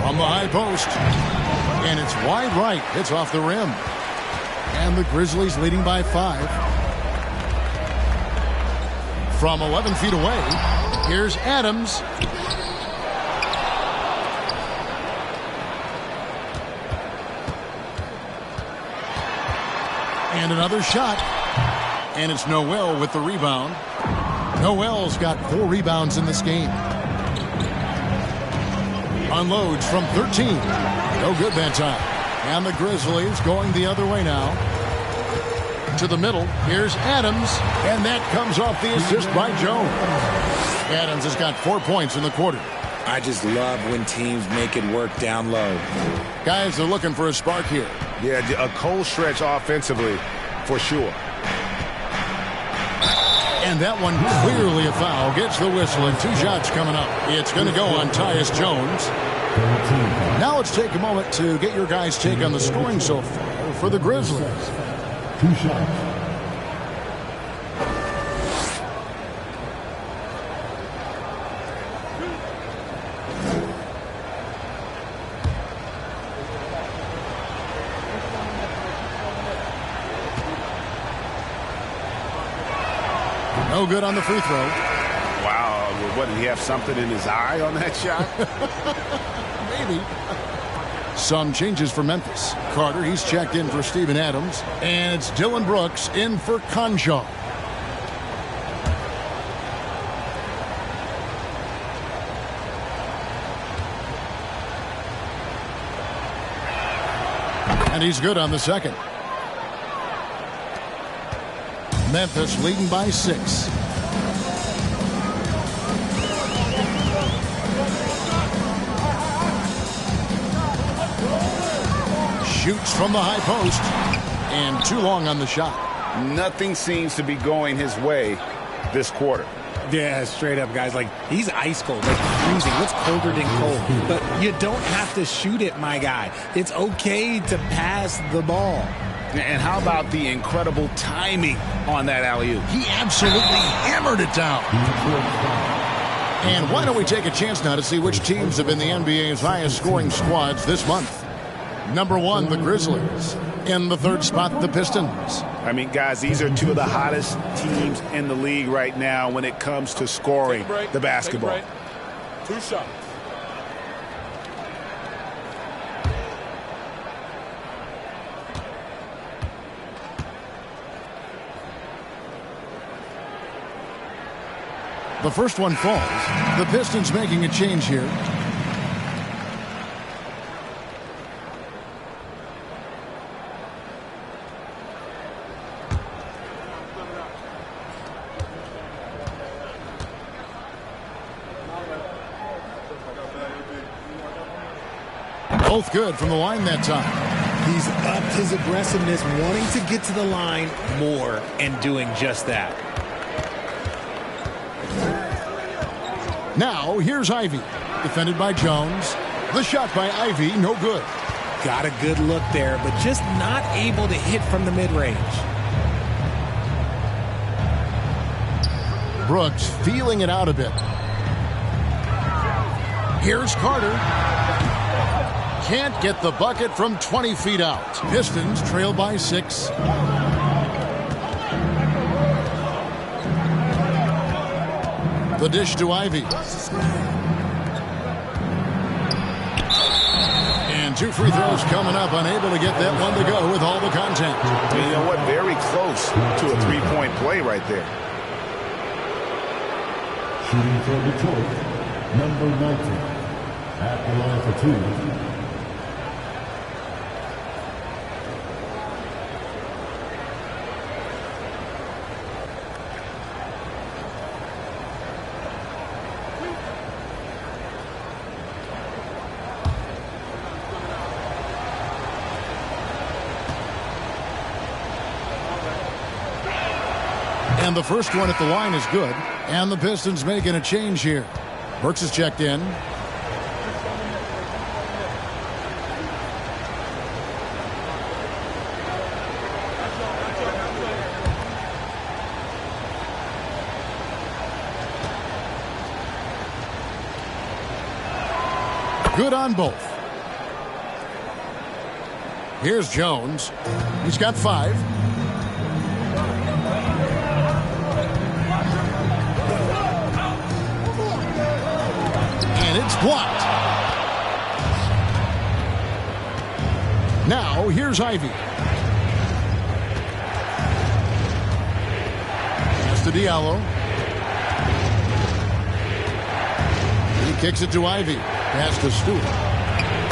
Speaker 1: From the high post. And it's wide right. It's off the rim. And the Grizzlies leading by 5. From 11 feet away, here's Adams. And another shot. And it's Noel with the rebound. Noel's got 4 rebounds in this game. Unloads from 13. No good that time. And the Grizzlies going the other way now. To the middle. Here's Adams. And that comes off the assist by Jones. Adams has got 4 points in the quarter.
Speaker 4: I just love when teams make it work down low.
Speaker 1: Guys are looking for a spark here.
Speaker 5: Yeah, a cold stretch offensively, for sure.
Speaker 1: And that one clearly a foul. Gets the whistle and 2 shots coming up. It's going to go on Tyus Jones. Now let's take a moment to get your guys' take on the scoring so far for the Grizzlies.
Speaker 6: 2 shots.
Speaker 1: No good on the free throw.
Speaker 5: Wow, what, did he have something in his eye on that shot?
Speaker 1: Maybe. Some changes for Memphis. Carter, he's checked in for Steven Adams. And it's Dylan Brooks in for Conjaw. And he's good on the second. Memphis leading by 6. Shoots from the high post. And too long on the shot.
Speaker 5: Nothing seems to be going his way this quarter.
Speaker 4: Yeah, straight up, guys. Like, he's ice cold, like freezing. What's colder than cold? But you don't have to shoot it, my guy. It's okay to pass the ball.
Speaker 3: And how about the incredible timing on that alley-oop?
Speaker 1: He absolutely hammered it down. And why don't we take a chance now to see which teams have been the NBA's highest scoring squads this month. Number 1, the Grizzlies. In the 3rd spot, the Pistons.
Speaker 5: I mean, guys, these are 2 of the hottest teams in the league right now when it comes to scoring the basketball.
Speaker 9: 2 shots.
Speaker 1: The first one falls. The Pistons making a change here. Both good from the line that time.
Speaker 4: He's upped his aggressiveness, wanting to get to the line more and doing just that.
Speaker 1: Now, here's Ivy. Defended by Jones. The shot by Ivy, no good.
Speaker 4: Got a good look there, but just not able to hit from the mid-range.
Speaker 1: Brooks feeling it out a bit. Here's Carter. Can't get the bucket from 20 feet out. Pistons trail by 6. The dish to Ivy. And 2 free throws coming up. Unable to get that one to go with all the contact.
Speaker 5: And you know what? Very close to a 3-point play right there.
Speaker 6: Shooting for Detroit, number 19. At the line for 2.
Speaker 1: And the first one at the line is good. And the Pistons making a change here. Brooks is checked in. Good on both. Here's Jones. He's got 5. And it's blocked. Now, here's Ivy. Pass to Diallo. He kicks it to Ivy. Pass to Stewart.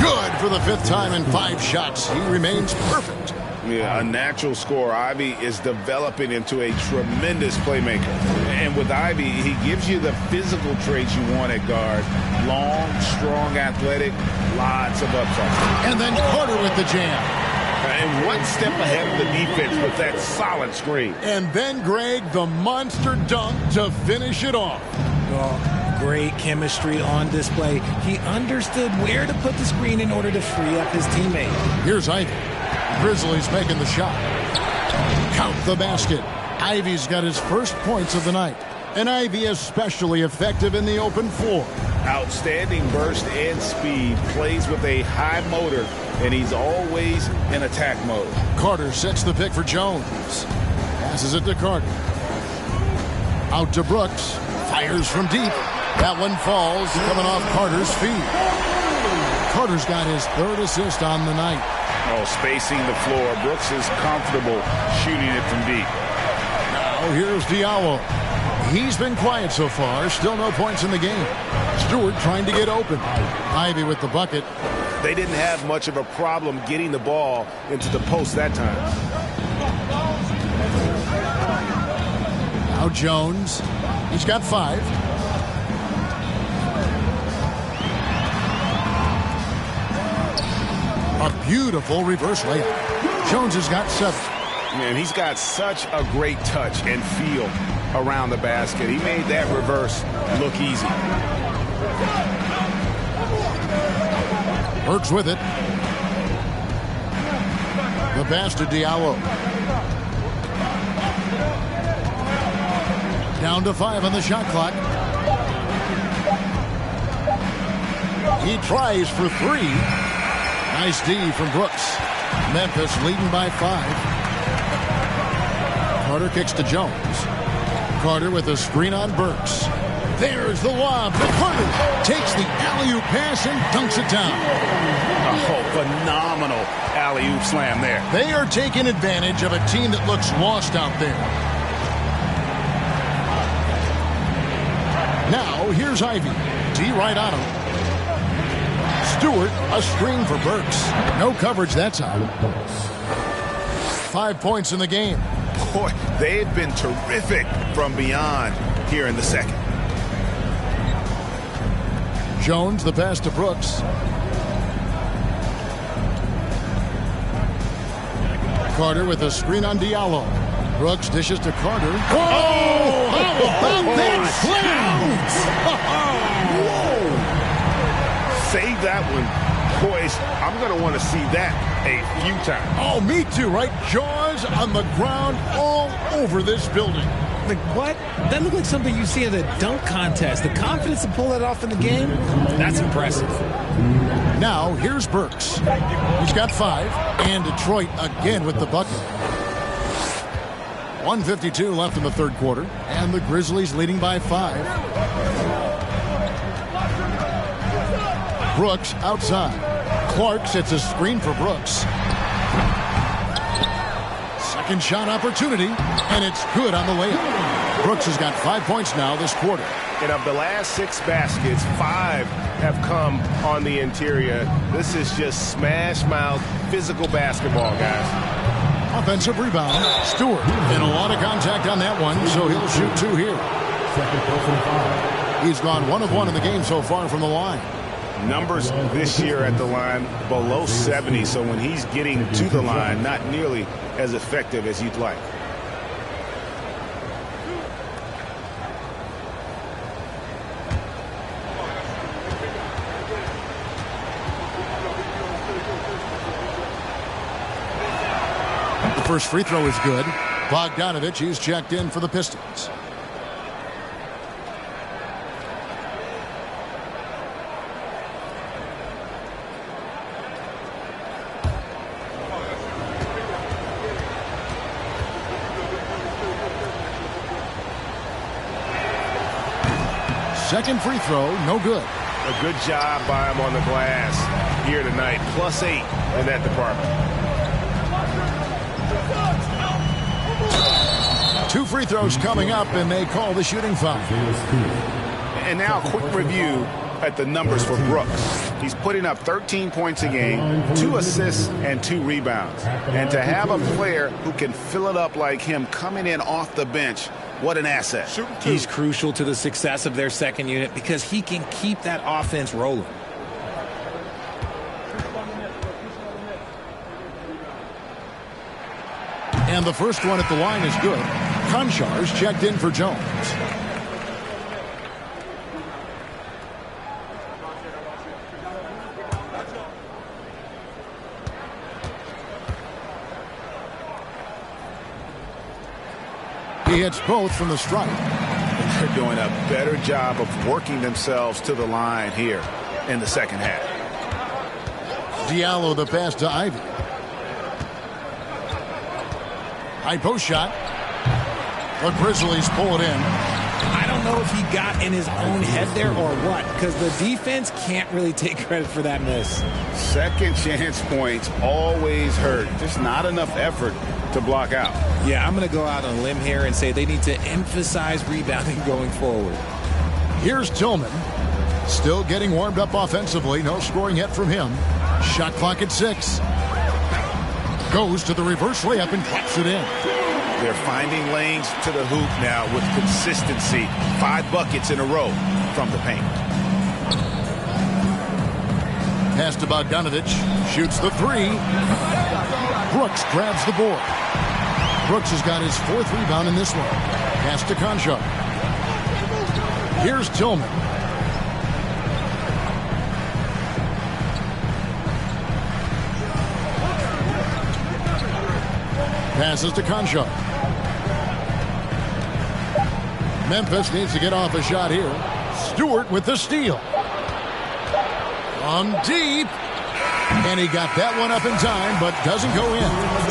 Speaker 1: Good for the 5th time in 5 shots. He remains perfect.
Speaker 3: Yeah, a natural scorer. Ivy is developing into a tremendous playmaker. And with Ivy, he gives you the physical traits you want at guard. Long, strong, athletic, lots of upside.
Speaker 1: And then Carter with the jam.
Speaker 3: And one step ahead of the defense with that solid screen.
Speaker 1: And then, Greg, the monster dunk to finish it off.
Speaker 4: Oh, great chemistry on display. He understood where to put the screen in order to free up his teammate.
Speaker 1: Here's Ivy. Grizzlies making the shot. Count the basket. Ivy's got his first points of the night. And Ivy especially effective in the open floor.
Speaker 3: Outstanding burst and speed. Plays with a high motor. And he's always in attack mode.
Speaker 1: Carter sets the pick for Jones. Passes it to Carter. Out to Brooks. Fires from deep. That one falls, coming off Carter's feet. Carter's got his 3rd assist on the night.
Speaker 3: Oh, spacing the floor. Brooks is comfortable shooting it from deep.
Speaker 1: Now here's Diallo. He's been quiet so far. Still no points in the game. Stewart trying to get open. Ivy with the bucket.
Speaker 5: They didn't have much of a problem getting the ball into the post that time.
Speaker 1: Now Jones. He's got 5. A beautiful reverse layup. Jones has got 7.
Speaker 5: Man, he's got such a great touch and feel around the basket. He made that reverse look easy.
Speaker 1: Burks with it. The pass to Diallo. Down to 5 on the shot clock. He tries for 3. Nice D from Brooks. Memphis leading by 5. Carter kicks to Jones. Carter with a screen on Burks. There's the lob to Carter. Takes the alley-oop pass and dunks it down.
Speaker 5: Oh, phenomenal alley-oop slam there.
Speaker 1: They are taking advantage of a team that looks lost out there. Now, here's Ivy. D right on him. Stewart, a screen for Burks. No coverage that time. 5 points in the game.
Speaker 5: Boy, they've been terrific from beyond here in the second.
Speaker 1: Jones, the pass to Brooks. Carter with a screen on Diallo. Brooks dishes to Carter. Oh, how about that slam?
Speaker 5: Save that one. Boys, I'm going to want to see that a few times.
Speaker 1: Oh, me too, right? Jaws on the ground all over this building.
Speaker 4: Like, what? That looked like something you see in a dunk contest. The confidence to pull that off in the game, that's impressive.
Speaker 1: Now, here's Burks. He's got 5, and Detroit again with the bucket. 1:52 left in the 3rd quarter, and the Grizzlies leading by 5. Brooks outside. Clark sets a screen for Brooks. Second shot opportunity, and it's good on the layup. Brooks has got 5 points now this quarter.
Speaker 5: And of the last 6 baskets, 5 have come on the interior. This is just smash mouth physical basketball, guys.
Speaker 1: Offensive rebound. Stewart. And a lot of contact on that one, so he'll shoot 2 here. He's gone 1 of 1 in the game so far from the line.
Speaker 5: Numbers this year at the line below 70, so when he's getting to the line, not nearly as effective as you'd like.
Speaker 1: first free throw is good. Bogdanovich is checked in for the Pistons. Second free throw, no good.
Speaker 5: A good job by him on the glass here tonight. +8 in that department.
Speaker 1: 2 free throws coming up, and they call the shooting foul.
Speaker 5: And now a quick review at the numbers for Brooks. He's putting up 13 points a game, 2 assists, and 2 rebounds. And to have a player who can fill it up like him coming in off the bench, what an asset.
Speaker 4: He's crucial to the success of their second unit because he can keep that offense rolling.
Speaker 1: And the first one at the line is good. Konchar's checked in for Jones. He hits both from the stripe.
Speaker 5: They're doing a better job of working themselves to the line here in the second half.
Speaker 1: Diallo the pass to Ivy. High post shot. The Grizzlies pull it in.
Speaker 4: I don't know if he got in his own head there or what, because the defense can't really take credit for that miss.
Speaker 5: Second chance points always hurt. Just not enough effort to block out.
Speaker 4: Yeah, I'm going to go out on a limb here and say they need to emphasize rebounding going forward.
Speaker 1: Here's Tillman. Still getting warmed up offensively. No scoring yet from him. Shot clock at 6. Goes to the reverse layup and claps it in.
Speaker 5: They're finding lanes to the hoop now with consistency. 5 buckets in a row from the paint.
Speaker 1: Pass to Bogdanovich. Shoots the 3. Brooks grabs the board. Brooks has got his 4th rebound in this one. Pass to Konchar. Here's Tillman. Passes to Konchar. Memphis needs to get off a shot here. Stewart with the steal. From deep. And he got that one up in time, but doesn't go in.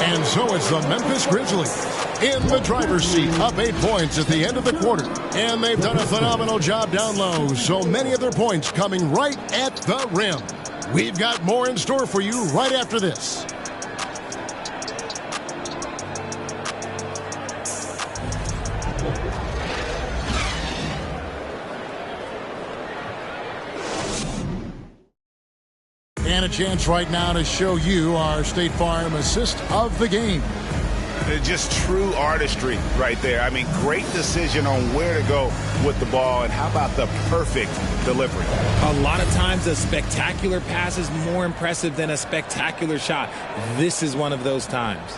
Speaker 1: And so it's the Memphis Grizzlies in the driver's seat, up 8 points at the end of the quarter. And they've done a phenomenal job down low. So many of their points coming right at the rim. We've got more in store for you right after this. And a chance right now to show you our State Farm assist of the game.
Speaker 5: Just true artistry right there. I mean, great decision on where to go with the ball, and how about the perfect delivery?
Speaker 4: A lot of times a spectacular pass is more impressive than a spectacular shot. This is one of those times.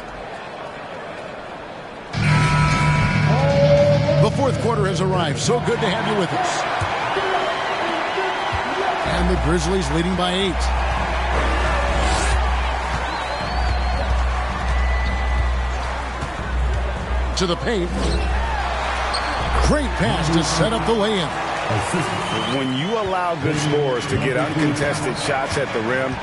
Speaker 1: The 4th quarter has arrived. So good to have you with us. And the Grizzlies leading by 8. To the paint. Great pass to set up the lay-in.
Speaker 5: When you allow good scorers to get uncontested shots at the rim,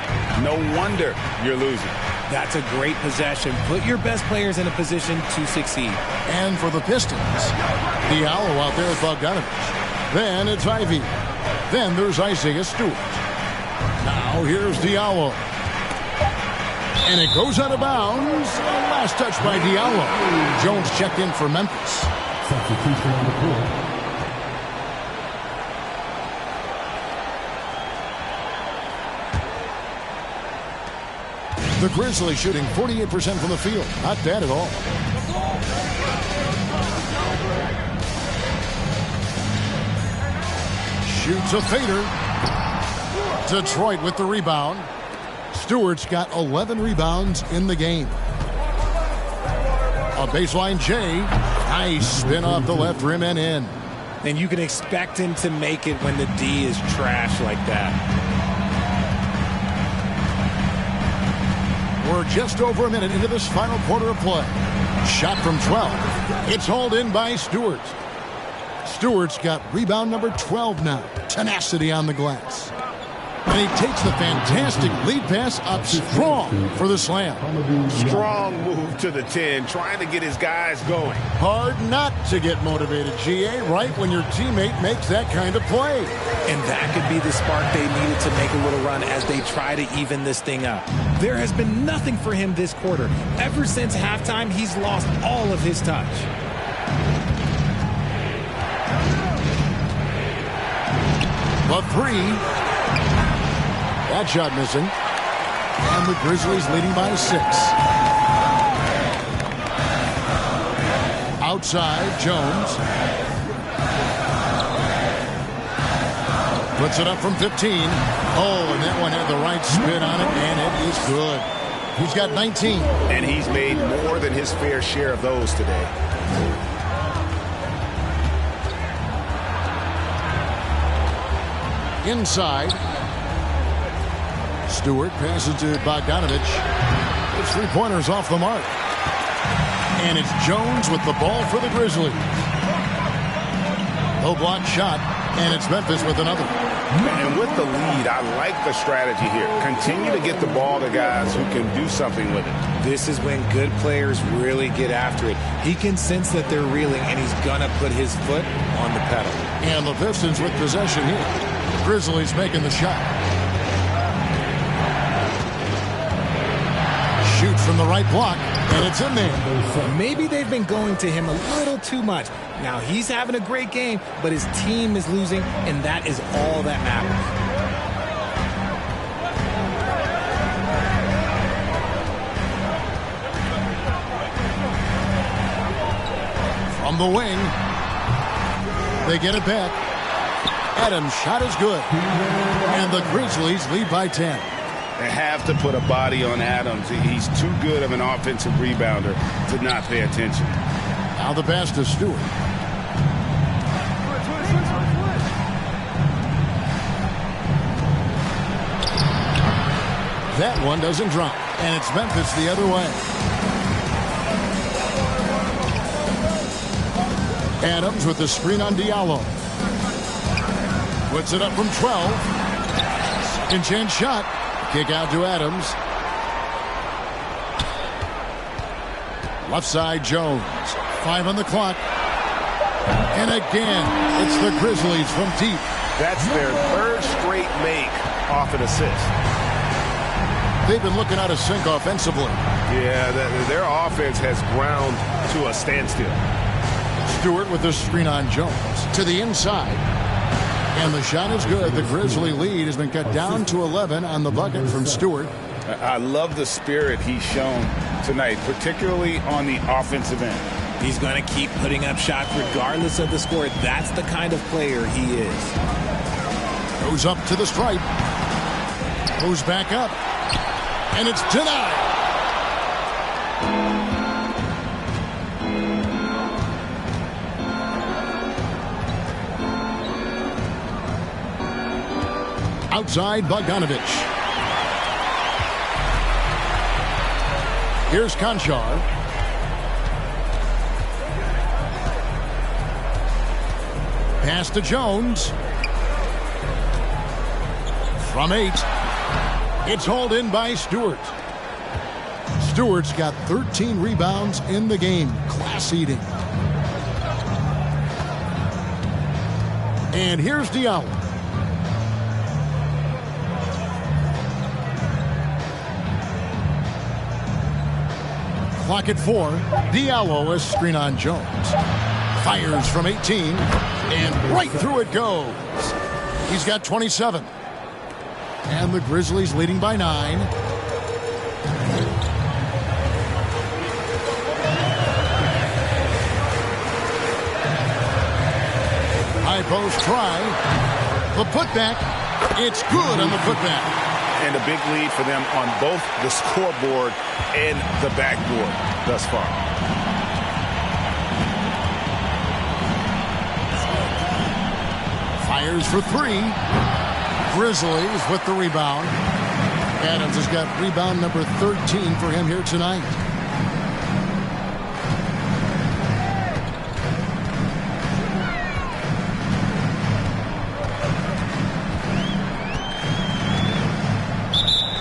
Speaker 5: no wonder you're losing.
Speaker 4: That's a great possession. Put your best players in a position to succeed.
Speaker 1: And for the Pistons, Diallo out there with Bogdanovich. Then it's Ivy. Then there's Isaiah Stewart. Now here's Diallo. And it goes out of bounds. Last touch by Diallo. Jones checked in for Memphis.
Speaker 6: Substitution on the court.
Speaker 1: The Grizzlies shooting 48% from the field. Not bad at all. Shoots a fader. Detroit with the rebound. Stewart's got 11 rebounds in the game. A baseline J. Nice spin off the left rim and in.
Speaker 4: And you can expect him to make it when the D is trash like that.
Speaker 1: We're just over a minute into this final quarter of play. Shot from 12. It's hauled in by Stewart. Stewart's got rebound number 12 now. Tenacity on the glass. And he takes the fantastic lead pass up strong for the slam.
Speaker 5: Strong move to the 10, trying to get his guys going.
Speaker 1: Hard not to get motivated, GA, right when your teammate makes that kind of play.
Speaker 4: And that could be the spark they needed to make a little run as they try to even this thing up. There has been nothing for him this quarter. Ever since halftime, he's lost all of his touch.
Speaker 1: The three. That shot missing. And the Grizzlies leading by 6. Outside, Jones. Puts it up from 15. Oh, and that one had the right spin on it, and it is good. He's got 19.
Speaker 5: And he's made more than his fair share of those today.
Speaker 1: Inside. Stewart passes to Bogdanovich. It's 3-pointers off the mark. And it's Jones with the ball for the Grizzlies. No block shot, and it's Memphis with another.
Speaker 5: And with the lead, I like the strategy here. Continue to get the ball to guys who can do something with it.
Speaker 4: This is when good players really get after it. He can sense that they're reeling, and he's going to put his foot on the pedal.
Speaker 1: And the Pistons with possession here. Grizzlies making the shot. Shoots from the right block, and it's in there.
Speaker 4: Maybe they've been going to him a little too much. Now he's having a great game, but his team is losing, and that is all that matters.
Speaker 1: From the wing, they get it back. Adams' shot is good, and the Grizzlies lead by 10.
Speaker 5: They have to put a body on Adams. He's too good of an offensive rebounder to not pay attention.
Speaker 1: Now the pass to Stewart. That one doesn't drop, and it's Memphis the other way. Adams with the screen on Diallo. Puts it up from 12. Second chance shot. Kick out to Adams. Left side, Jones. 5 on the clock. And again, it's the Grizzlies from deep.
Speaker 5: That's their third straight make off an assist.
Speaker 1: They've been looking out of sync offensively.
Speaker 5: Yeah, their offense has ground to a standstill.
Speaker 1: Stewart with the screen on Jones. To the inside. And the shot is good. The Grizzly lead has been cut down to 11 on the bucket from Stewart.
Speaker 5: I love the spirit he's shown tonight, particularly on the offensive end.
Speaker 4: He's going to keep putting up shots regardless of the score. That's the kind of player he is.
Speaker 1: Goes up to the stripe. Goes back up. And it's denied. Outside, Bogdanovich. Here's Conchar. Pass to Jones. From 8. It's hauled in by Stewart. Stewart's got 13 rebounds in the game. Class eating. And here's Diallo. Clock at 4. Diallo is screen on Jones. Fires from 18. And right through it goes. He's got 27. And the Grizzlies leading by 9. High post try. The putback. It's good on the putback.
Speaker 5: And a big lead for them on both the scoreboard and the backboard thus far.
Speaker 1: Fires for 3. Grizzlies with the rebound. Adams has got rebound number 13 for him here tonight.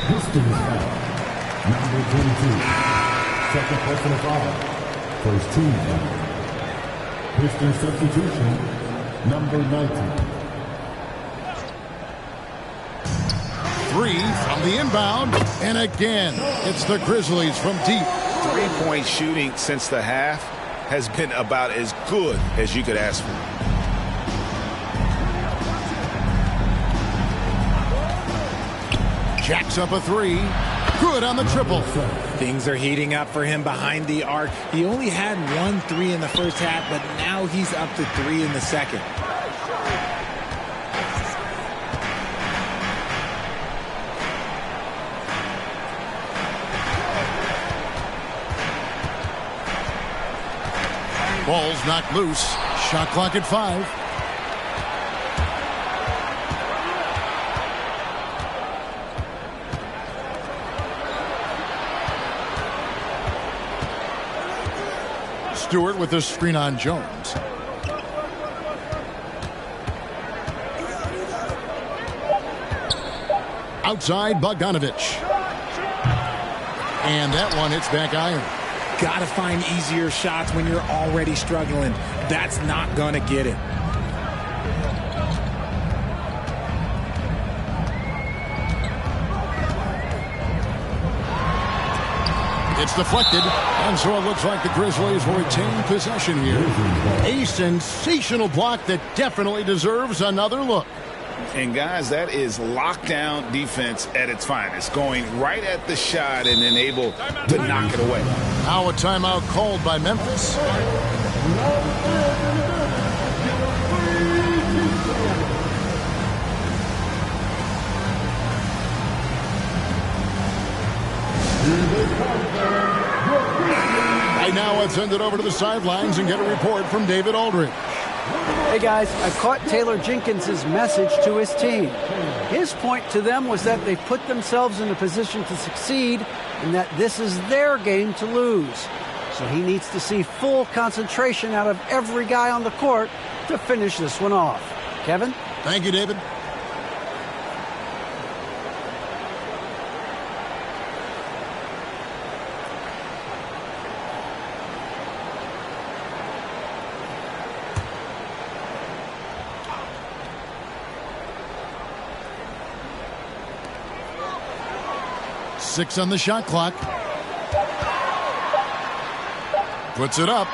Speaker 6: Pistons foul. Number 22. Second personal foul. First team foul. Pistons substitution. Number 19.
Speaker 1: 3 from the inbound. And again, it's the Grizzlies from deep.
Speaker 3: Three-point shooting since the half has been about as good as you could ask for.
Speaker 1: Jacks up a 3. Good on the triple.
Speaker 4: Things are heating up for him behind the arc. He only had 1 3 in the first half, but now he's up to 3 in the second.
Speaker 1: Ball's knocked loose. Shot clock at 5. Stewart with the screen on Jones. Outside Bogdanovich. And that one hits back iron.
Speaker 4: Got to find easier shots when you're already struggling. That's not going to get it.
Speaker 1: It's deflected, and so it looks like the Grizzlies will retain possession here. A sensational block that definitely deserves another look.
Speaker 3: And guys, that is lockdown defense at its finest, going right at the shot and then able to knock it away.
Speaker 1: Now a timeout called by Memphis. Right now, let's send it over to the sidelines and get a report from David Aldridge.
Speaker 2: Hey guys, I caught Taylor Jenkins' message to his team. His point to them was that they put themselves in a position to succeed and that this is their game to lose. So he needs to see full concentration out of every guy on the court to finish this one off. Kevin?
Speaker 1: Thank you, David. Six on the shot clock. Puts it up.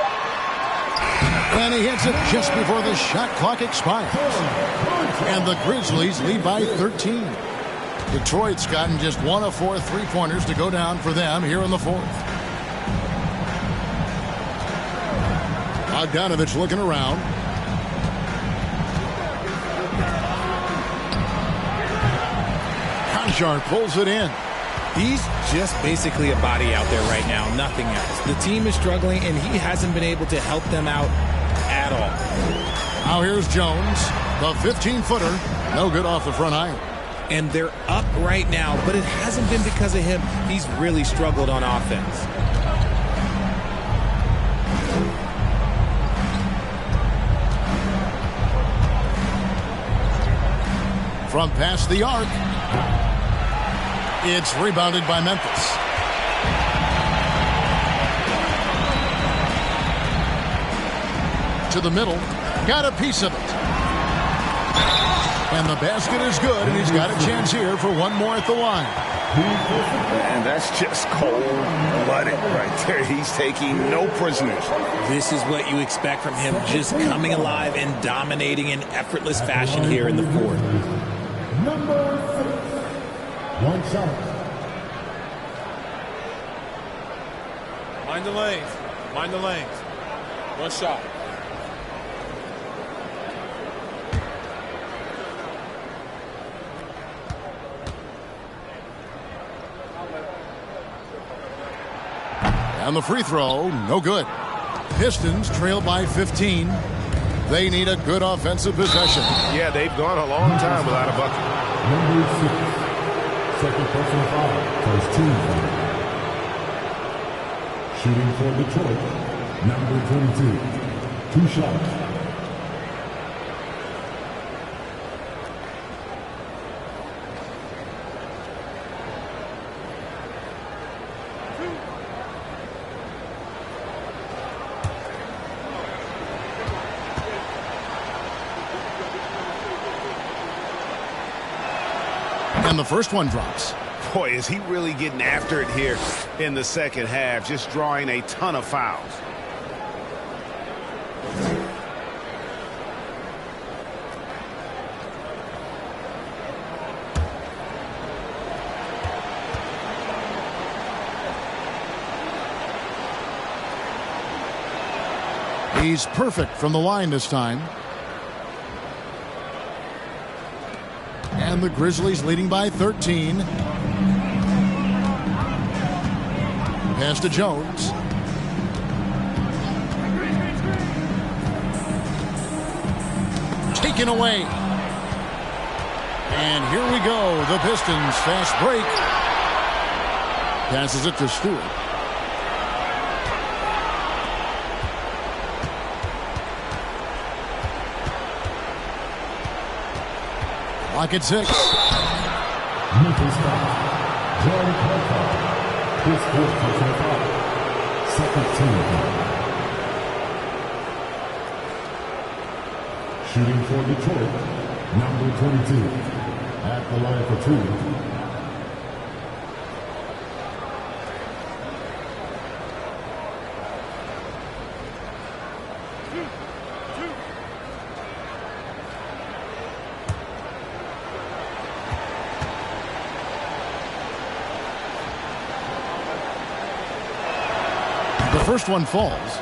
Speaker 1: And he hits it just before the shot clock expires. And the Grizzlies lead by 13. Detroit's gotten just 1 of 4 3-pointers to go down for them here in the fourth. Bogdanovich looking around. Conchar pulls it in.
Speaker 4: He's just basically a body out there right now, nothing else. The team is struggling, and he hasn't been able to help them out at all.
Speaker 1: Now here's Jones, the 15-footer, no good off the front iron.
Speaker 4: And they're up right now, but it hasn't been because of him. He's really struggled on offense.
Speaker 1: From past the arc. It's rebounded by Memphis. To the middle. Got a piece of it. And the basket is good, and he's got a chance here for one more at the line.
Speaker 3: And that's just cold-blooded right there. He's taking no prisoners.
Speaker 4: This is what you expect from him, just coming alive and dominating in effortless fashion here in the fourth.
Speaker 6: Number 6. One shot.
Speaker 11: Mind the lanes. Mind the lanes. One shot.
Speaker 1: And the free throw, no good. Pistons trail by 15. They need a good offensive possession.
Speaker 5: Yeah, they've gone a long time without a bucket.
Speaker 6: Number 6. Second personal foul. First team foul. Shooting for Detroit, number 22. 2 shots.
Speaker 1: And the first one drops.
Speaker 5: Boy, is he really getting after it here in the second half, just drawing a ton of fouls.
Speaker 1: He's perfect from the line this time. And the Grizzlies leading by 13. Pass to Jones. Taken away. And here we go. The Pistons fast break. Passes it to Stewart. Clock at 6.
Speaker 6: Memphis foul. Jordan Clark. His fourth personal foul. Second team foul. Shooting for Detroit, number 22. At the line for 2.
Speaker 1: The first one falls.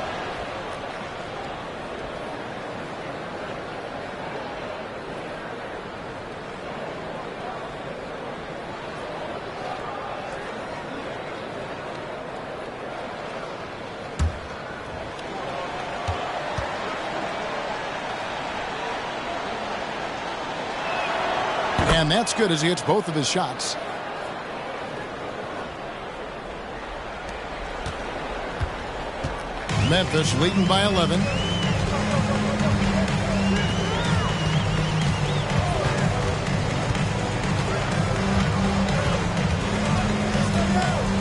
Speaker 1: And that's good as he hits both of his shots. Memphis leading by 11.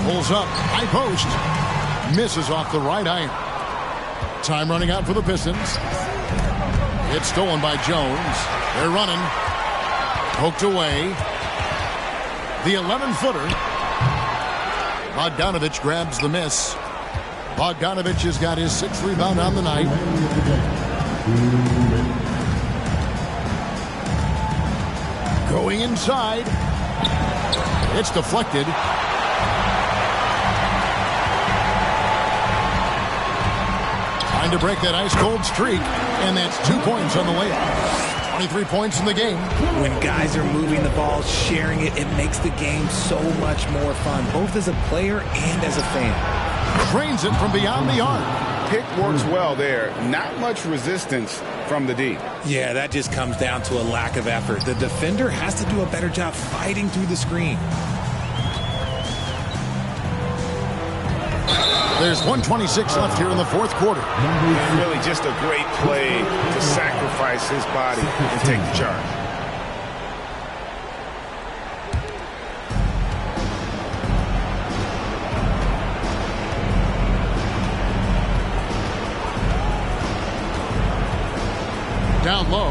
Speaker 1: Pulls up, high post. Misses off the right iron. Time running out for the Pistons. It's stolen by Jones. They're running. Poked away. The 11-footer. Bogdanovich grabs the miss. Bogdanovich has got his 6th rebound on the night. Going inside. It's deflected. Trying to break that ice-cold streak. And that's 2 points on the layup. 23 points in the game.
Speaker 4: When guys are moving the ball, sharing it, it makes the game so much more fun, both as a player and as a fan.
Speaker 1: Drains it from beyond the arc.
Speaker 5: Pick works well there. Not much resistance from the D.
Speaker 4: Yeah, that just comes down to a lack of effort. The defender has to do a better job fighting through the screen.
Speaker 1: There's 1:26 left here in the fourth quarter.
Speaker 5: And really just a great play to sacrifice his body and take the charge.
Speaker 1: Down low.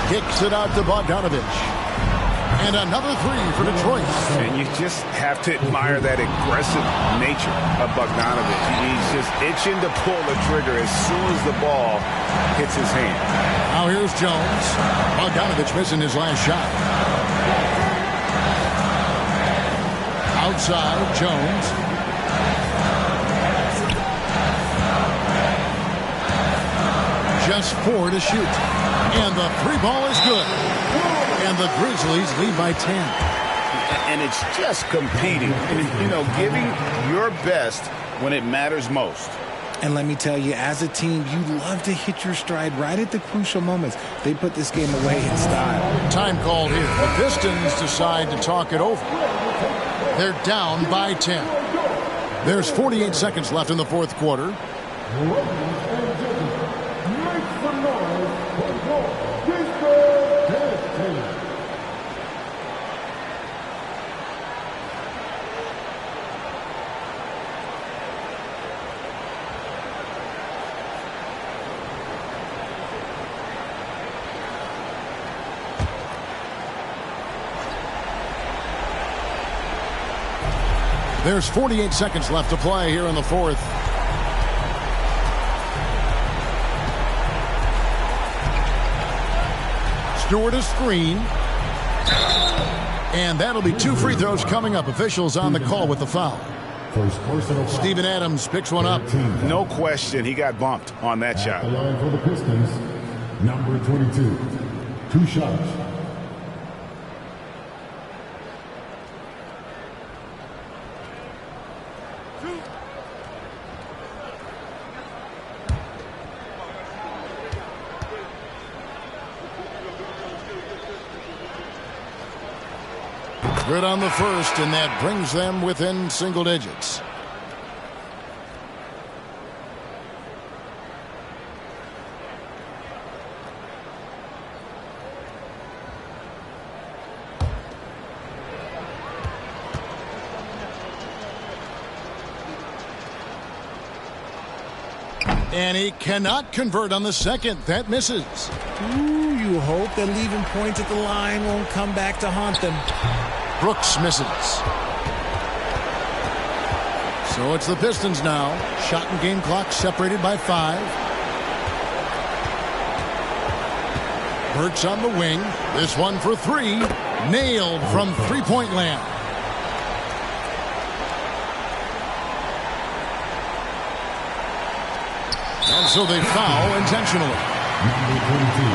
Speaker 1: Kicks it out to Bogdanovich. And another three for Detroit.
Speaker 5: And you just have to admire that aggressive nature of Bogdanovich. He's just itching to pull the trigger as soon as the ball hits his hand.
Speaker 1: Now here's Jones. Bogdanovich missing his last shot. Outside, Jones. Just 4 to shoot. And the 3 ball is good. And the Grizzlies lead by 10.
Speaker 5: And it's just competing. You know, giving your best when it matters most.
Speaker 4: And let me tell you, as a team, you love to hit your stride right at the crucial moments. They put this game away in style.
Speaker 1: Time called here. The Pistons decide to talk it over. They're down by 10. There's 48 seconds left in the fourth quarter. There's 48 seconds left to play here in the fourth. Stewart a screen. And that'll be 2 free throws coming up. Officials on the call with the foul. Steven Adams picks one up.
Speaker 5: No question, he got bumped on that shot.
Speaker 6: The line for the Pistons, number 22. 2 shots.
Speaker 1: Good on the first, and that brings them within single digits. And he cannot convert on the second. That misses.
Speaker 4: Ooh, you hope that leaving points at the line won't come back to haunt them.
Speaker 1: Brooks misses. So it's the Pistons now. Shot and game clock separated by 5. Burks on the wing. This one for 3. Nailed from three-point land. And so they foul intentionally.
Speaker 6: Number 22.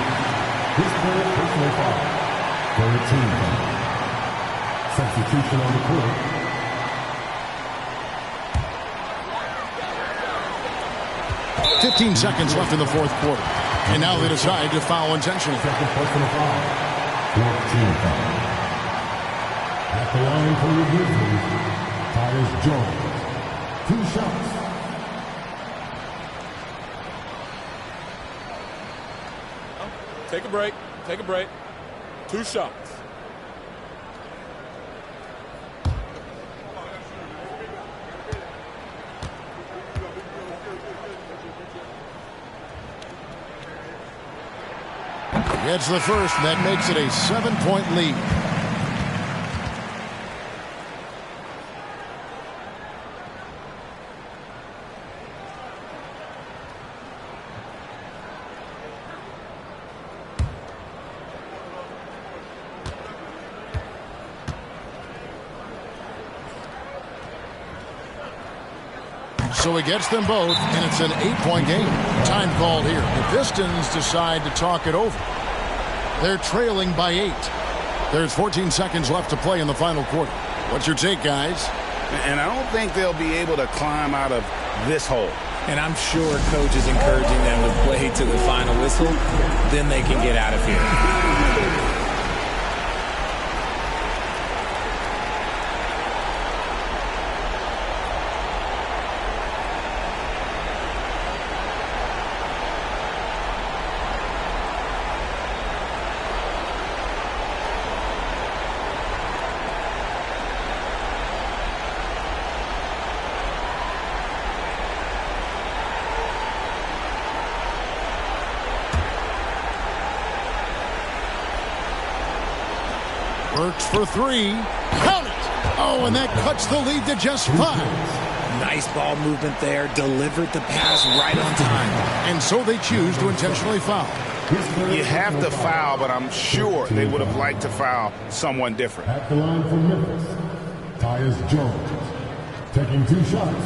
Speaker 6: His first personal foul. For the team. Substitution on the court.
Speaker 1: $15 seconds left in the fourth quarter. And now they decide to foul intentionally.
Speaker 6: Second personal foul. 14 foul. At the line for the Grizzlies, Tyus Jones. 2 shots.
Speaker 11: Take a break. Take a break. 2 shots.
Speaker 1: Gets the first, and that makes it a 7-point lead. So he gets them both, and it's an 8-point game. Time called here. The Pistons decide to talk it over. They're trailing by 8. There's 14 seconds left to play in the final quarter. What's your take, guys?
Speaker 5: And I don't think they'll be able to climb out of this hole.
Speaker 4: And I'm sure coach is encouraging them to play to the final whistle. Then they can get out of here.
Speaker 1: Burks for 3. Count it! Oh, and that cuts the lead to just 5.
Speaker 4: Nice ball movement there. Delivered the pass right on time.
Speaker 1: And so they choose to intentionally foul.
Speaker 5: You have to foul, but I'm sure they would have liked to foul someone different.
Speaker 6: At the line for Memphis, Tyus Jones. Taking 2 shots.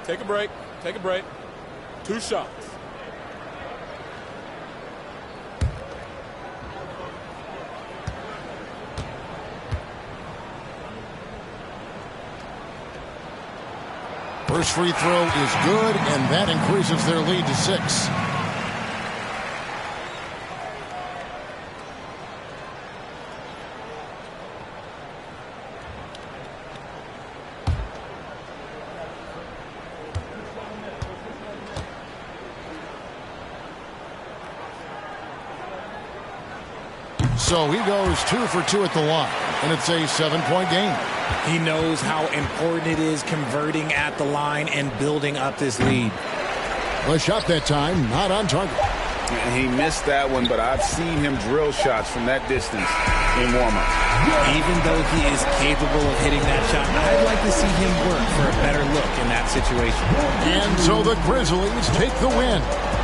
Speaker 11: Take a break. Take a break. 2 shots.
Speaker 1: First free throw is good, and that increases their lead to 6. So he goes 2 for 2 at the line, and it's a 7-point game.
Speaker 4: He knows how important it is converting at the line and building up this lead.
Speaker 1: The shot that time, not on target.
Speaker 3: And he missed that one, but I've seen him drill shots from that distance in warm-up.
Speaker 4: Even though he is capable of hitting that shot, I'd like to see him work for a better look in that situation.
Speaker 1: And so the Grizzlies take the win.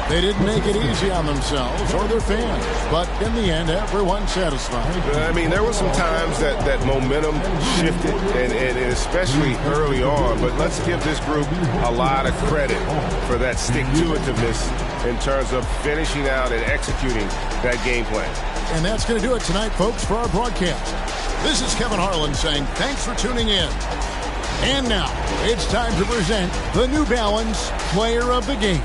Speaker 1: They didn't make it easy on themselves or their fans, but in the end, everyone's satisfied.
Speaker 5: I mean, there were some times that momentum shifted, and especially early on, but let's give this group a lot of credit for that stick-to-itiveness in terms of finishing out and executing that game plan.
Speaker 1: And that's going to do it tonight, folks, for our broadcast. This is Kevin Harlan saying thanks for tuning in. And now, it's time to present the New Balance Player of the Game.